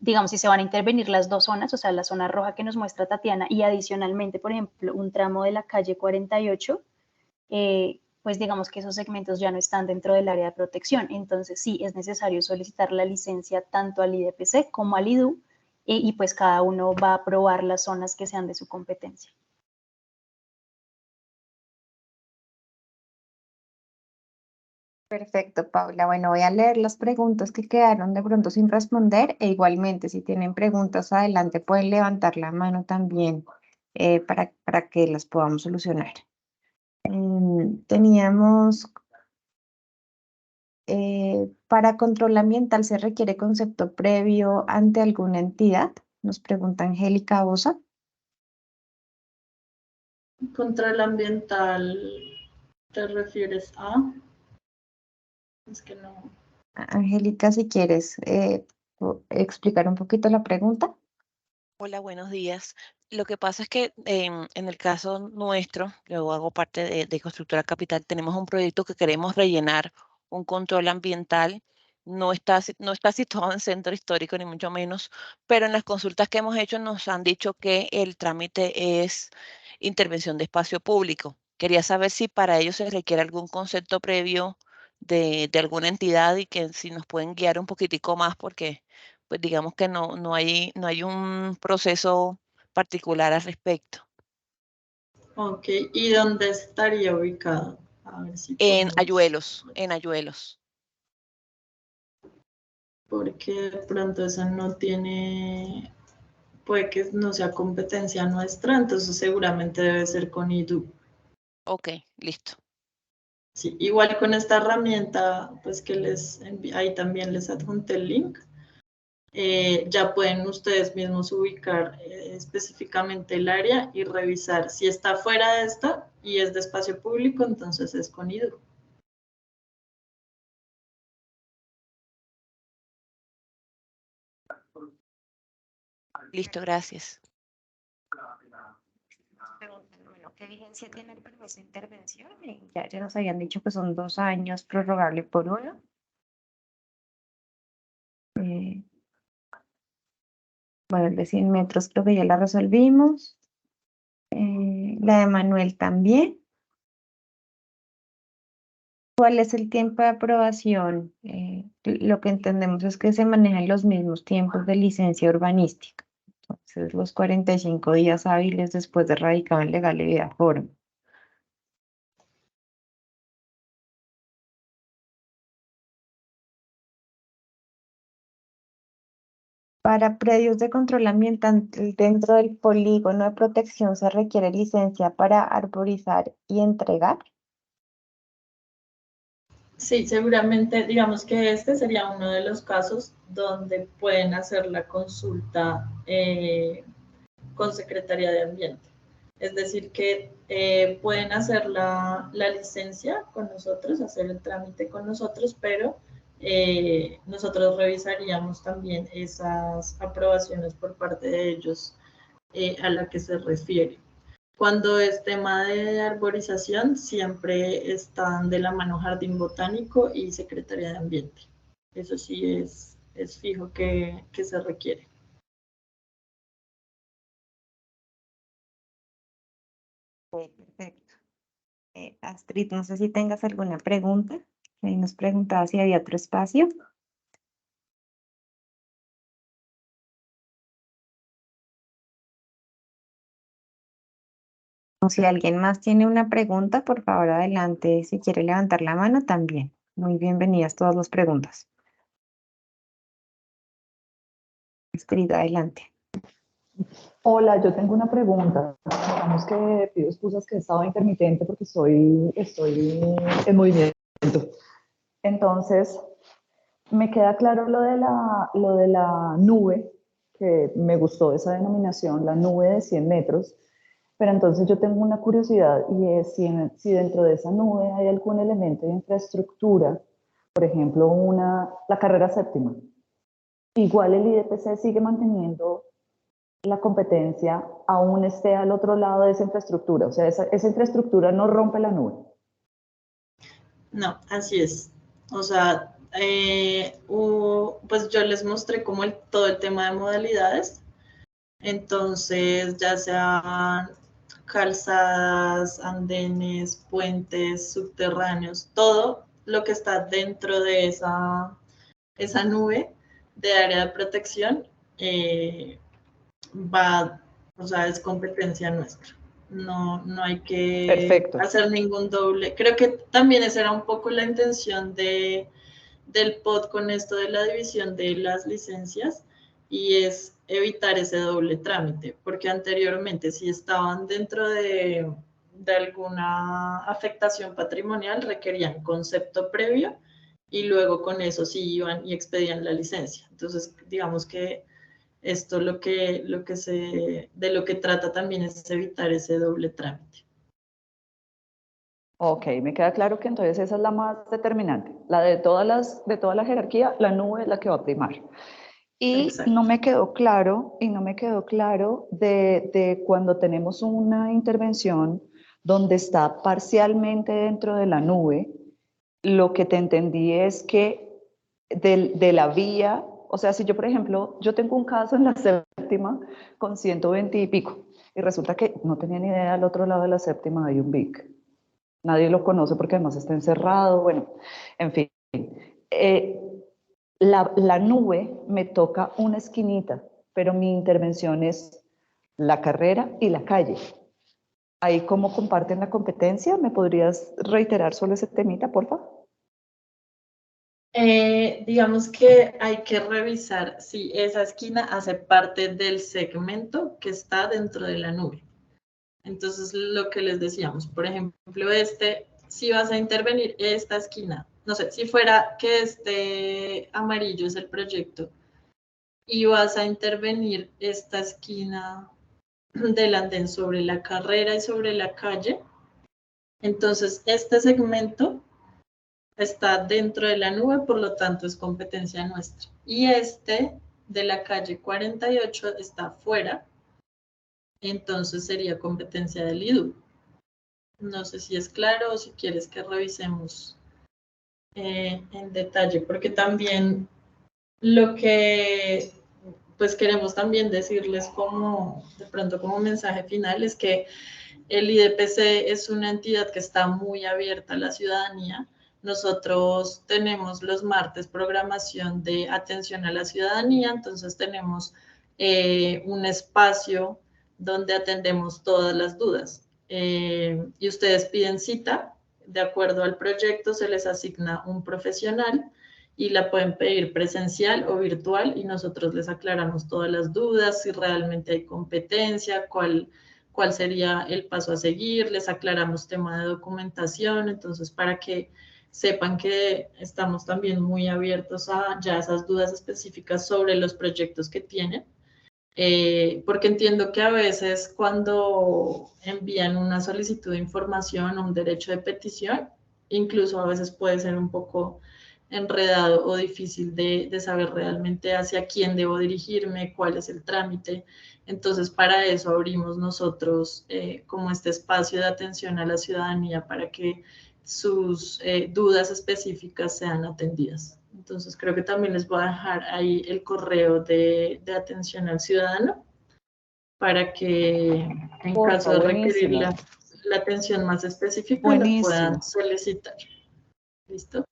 digamos, si se van a intervenir las dos zonas, o sea, la zona roja que nos muestra Tatiana y adicionalmente, por ejemplo, un tramo de la calle 48, pues digamos que esos segmentos ya no están dentro del área de protección. Entonces, sí, es necesario solicitar la licencia tanto al IDPC como al IDU y pues cada uno va a aprobar las zonas que sean de su competencia. Perfecto, Paula. Bueno, voy a leer las preguntas que quedaron de pronto sin responder e igualmente si tienen preguntas adelante pueden levantar la mano también para que las podamos solucionar. Teníamos, para control ambiental se requiere concepto previo ante alguna entidad, nos pregunta Angélica Bosa. Control ambiental, ¿te refieres a? Es que no. Angélica, si quieres explicar un poquito la pregunta. Hola, buenos días. Lo que pasa es que en el caso nuestro, yo hago parte de Constructora Capital, tenemos un proyecto que queremos rellenar un control ambiental. No está situado en centro histórico, ni mucho menos, pero en las consultas que hemos hecho nos han dicho que el trámite es intervención de espacio público. Quería saber si para ello se requiere algún concepto previo de alguna entidad y que si nos pueden guiar un poquitico más porque pues digamos que no hay un proceso particular al respecto. Ok, ¿y dónde estaría ubicado? A ver si En podemos. Ayuelos. Porque de pronto eso no tiene, puede que no sea competencia nuestra, entonces seguramente debe ser con IDU. Ok, listo. Sí, igual con esta herramienta, pues que les ahí también les adjunté el link. Ya pueden ustedes mismos ubicar específicamente el área y revisar si está fuera de esta y es de espacio público, entonces es con IDU. Listo, gracias. Bueno, ¿qué vigencia tiene el permiso de intervención? Ya nos habían dicho que son 2 años, prorrogable por 1. Bueno, el de 100 metros creo que ya la resolvimos. La de Manuel también. ¿Cuál es el tiempo de aprobación? Lo que entendemos es que se manejan los mismos tiempos de licencia urbanística. Entonces, los 45 días hábiles después de radicado en legal y de forma. Para predios de control ambiental dentro del polígono de protección se requiere licencia para arborizar y entregar. Sí, seguramente, digamos que este sería uno de los casos donde pueden hacer la consulta con Secretaría de Ambiente. Es decir, que pueden hacer la licencia con nosotros, hacer el trámite con nosotros, pero nosotros revisaríamos también esas aprobaciones por parte de ellos a la que se refiere. Cuando es tema de arborización, siempre están de la mano Jardín Botánico y Secretaría de Ambiente. Eso sí es fijo que se requiere. Perfecto. Astrid, no sé si tengas alguna pregunta. Ahí nos preguntaba si había otro espacio. O si alguien más tiene una pregunta, por favor, adelante. Si quiere levantar la mano, también. Muy bienvenidas todas las preguntas. Astrid, adelante. Hola, yo tengo una pregunta. Digamos que pido excusas que he estado intermitente porque estoy en movimiento. Entonces, me queda claro lo de la nube, que me gustó esa denominación, la nube de 100 metros. Pero entonces yo tengo una curiosidad y es si dentro de esa nube hay algún elemento de infraestructura, por ejemplo, la carrera séptima. Igual el IDPC sigue manteniendo la competencia aún esté al otro lado de esa infraestructura. O sea, esa infraestructura no rompe la nube. No, así es. O sea, pues yo les mostré como todo el tema de modalidades. Entonces, ya sean calzadas, andenes, puentes, subterráneos, todo lo que está dentro de esa nube de área de protección o sea, es competencia nuestra. No hay que Perfecto. hacer ningún doble. Creo que también esa era un poco la intención del POD con esto de la división de las licencias, y es evitar ese doble trámite, porque anteriormente si estaban dentro de alguna afectación patrimonial requerían concepto previo y luego con eso sí iban y expedían la licencia. Entonces, digamos que esto de lo que trata también es evitar ese doble trámite. Ok, me queda claro que entonces esa es la más determinante. La de toda la jerarquía, la nube es la que va a primar. Y Exacto. no me quedó claro de cuando tenemos una intervención donde está parcialmente dentro de la nube, lo que te entendí es que de la vía, o sea, si yo, por ejemplo, yo tengo un caso en la séptima con 120 y pico, y resulta que no tenía ni idea, al otro lado de la séptima hay un BIC. Nadie lo conoce porque además está encerrado, bueno, en fin. La nube me toca una esquinita, pero mi intervención es la carrera y la calle. Ahí, ¿cómo comparten la competencia? ¿Me podrías reiterar solo ese temita, por favor? Digamos que hay que revisar si esa esquina hace parte del segmento que está dentro de la nube. Entonces, lo que les decíamos, por ejemplo, si vas a intervenir esta esquina, no sé, si fuera que este amarillo es el proyecto y vas a intervenir esta esquina del andén sobre la carrera y sobre la calle, entonces este segmento está dentro de la nube, por lo tanto es competencia nuestra. Y este de la calle 48 está fuera, entonces sería competencia del IDU. No sé si es claro o si quieres que revisemos en detalle, porque también lo que pues queremos también decirles de pronto como mensaje final es que el IDPC es una entidad que está muy abierta a la ciudadanía, nosotros tenemos los martes programación de atención a la ciudadanía, entonces tenemos un espacio donde atendemos todas las dudas. Y ustedes piden cita, de acuerdo al proyecto se les asigna un profesional y la pueden pedir presencial o virtual y nosotros les aclaramos todas las dudas, si realmente hay competencia, cuál sería el paso a seguir, les aclaramos tema de documentación, entonces para que sepan que estamos también muy abiertos a ya esas dudas específicas sobre los proyectos que tienen. Porque entiendo que a veces cuando envían una solicitud de información o un derecho de petición, incluso a veces puede ser un poco enredado o difícil de saber realmente hacia quién debo dirigirme, cuál es el trámite. Entonces, para eso abrimos nosotros como este espacio de atención a la ciudadanía para que sus dudas específicas sean atendidas. Entonces, creo que también les voy a dejar ahí el correo de atención al ciudadano para que en caso de requerir la atención más específica lo puedan solicitar. ¿Listo?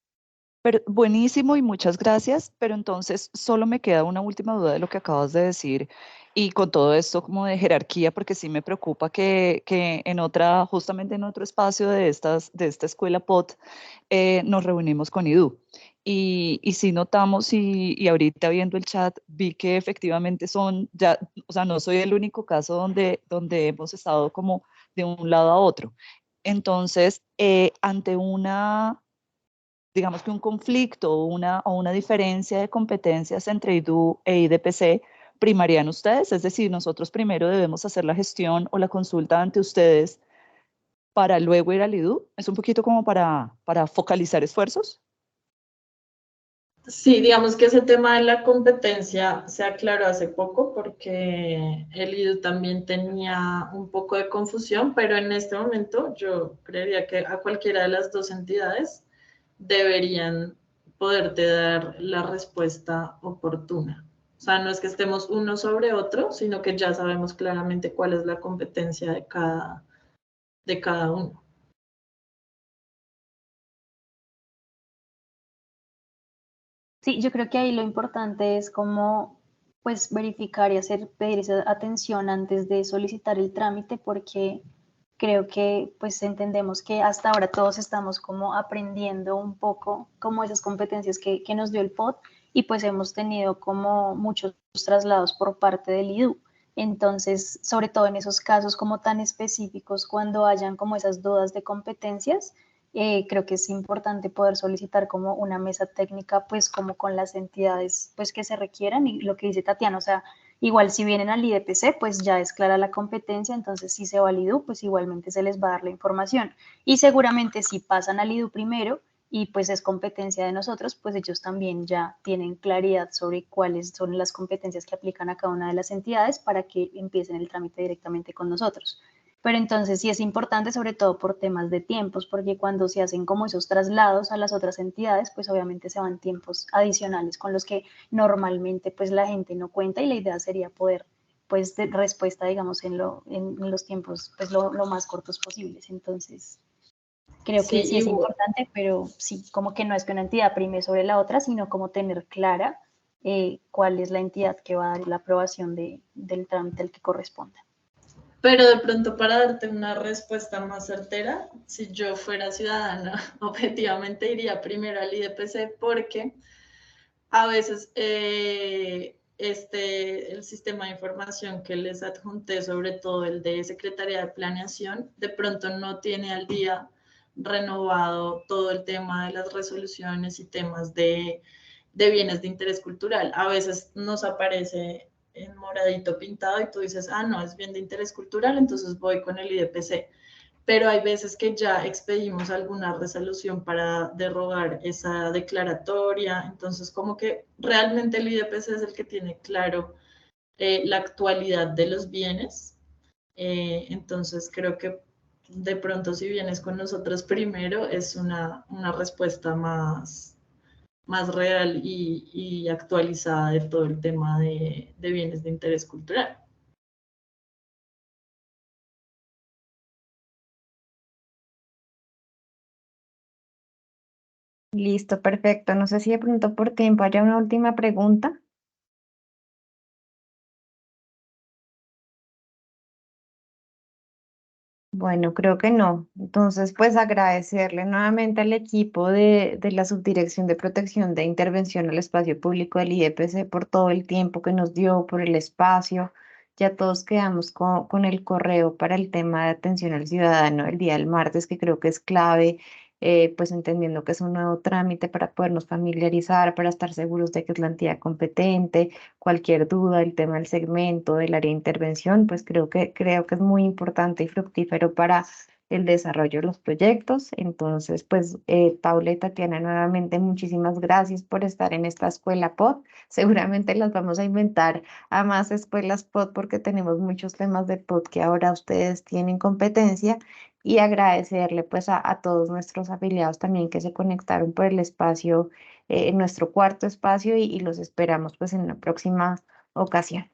Pero, buenísimo y muchas gracias, pero entonces solo me queda una última duda de lo que acabas de decir y con todo esto como de jerarquía, porque sí me preocupa que en otra, justamente en otro espacio de esta escuela POT, nos reunimos con IDU. Y sí notamos y ahorita viendo el chat vi que efectivamente son ya, o sea, no soy el único caso donde hemos estado como de un lado a otro. Entonces, ante digamos que un conflicto o una diferencia de competencias entre IDU e IDPC, primarían ustedes, es decir, nosotros primero debemos hacer la gestión o la consulta ante ustedes para luego ir al IDU. Es un poquito como para focalizar esfuerzos. Sí, digamos que ese tema de la competencia se aclaró hace poco porque el IDU también tenía un poco de confusión, pero en este momento yo creería que a cualquiera de las dos entidades deberían poderte dar la respuesta oportuna. O sea, no es que estemos uno sobre otro, sino que ya sabemos claramente cuál es la competencia de cada uno. Sí, yo creo que ahí lo importante es como pues verificar y pedir esa atención antes de solicitar el trámite, porque creo que pues entendemos que hasta ahora todos estamos como aprendiendo un poco como esas competencias que nos dio el POT y pues hemos tenido como muchos traslados por parte del IDU. Entonces, sobre todo en esos casos como tan específicos, cuando hayan como esas dudas de competencias, creo que es importante poder solicitar como una mesa técnica, pues como con las entidades pues que se requieran y lo que dice Tatiana, o sea, igual si vienen al IDPC, pues ya es clara la competencia, entonces si se va al IDU, pues igualmente se les va a dar la información. Y seguramente si pasan al IDU primero y pues es competencia de nosotros, pues ellos también ya tienen claridad sobre cuáles son las competencias que aplican a cada una de las entidades para que empiecen el trámite directamente con nosotros. Pero entonces sí es importante, sobre todo por temas de tiempos, porque cuando se hacen como esos traslados a las otras entidades, pues obviamente se van tiempos adicionales con los que normalmente pues la gente no cuenta y la idea sería poder pues de respuesta, digamos, en los tiempos pues lo más cortos posibles. Entonces, creo que sí es importante, pero sí, como que no es que una entidad prime sobre la otra, sino como tener clara cuál es la entidad que va a dar la aprobación del trámite al que corresponda. Pero de pronto para darte una respuesta más certera, si yo fuera ciudadana, objetivamente iría primero al IDPC porque a veces el sistema de información que les adjunté, sobre todo el de Secretaría de Planeación, de pronto no tiene al día renovado todo el tema de las resoluciones y temas de bienes de interés cultural. A veces nos aparece en moradito pintado y tú dices, ah, no, es bien de interés cultural, entonces voy con el IDPC. Pero hay veces que ya expedimos alguna resolución para derogar esa declaratoria, entonces como que realmente el IDPC es el que tiene claro la actualidad de los bienes, entonces creo que de pronto si vienes con nosotros primero es una respuesta más real y actualizada de todo el tema de bienes de interés cultural. Listo, perfecto. No sé si de pronto por tiempo haya una última pregunta. Bueno, creo que no. Entonces, pues agradecerle nuevamente al equipo de la Subdirección de Protección de Intervención al Espacio Público del IEPC por todo el tiempo que nos dio, por el espacio. Ya todos quedamos con el correo para el tema de atención al ciudadano el día del martes, que creo que es clave, pues entendiendo que es un nuevo trámite para podernos familiarizar, para estar seguros de que es la entidad competente. Cualquier duda del tema del segmento, del área de intervención, pues creo que es muy importante y fructífero para el desarrollo de los proyectos. Entonces, pues, Paula y Tatiana, nuevamente muchísimas gracias por estar en esta escuela POD. Seguramente las vamos a inventar a más escuelas POD porque tenemos muchos temas de POD que ahora ustedes tienen competencia, y agradecerle pues a todos nuestros afiliados también que se conectaron por el espacio, en nuestro cuarto espacio, y los esperamos pues en una próxima ocasión.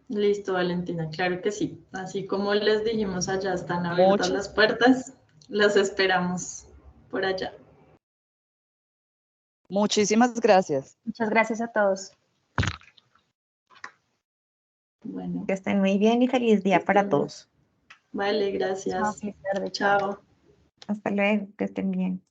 Listo, Valentina, claro que sí. Así como les dijimos allá, están abiertas las puertas. Las esperamos por allá. Muchísimas gracias. Muchas gracias a todos. Bueno, Que estén muy bien y feliz día para todos. vale, Chao, gracias. feliz tarde. Chao. Hasta luego, que estén bien.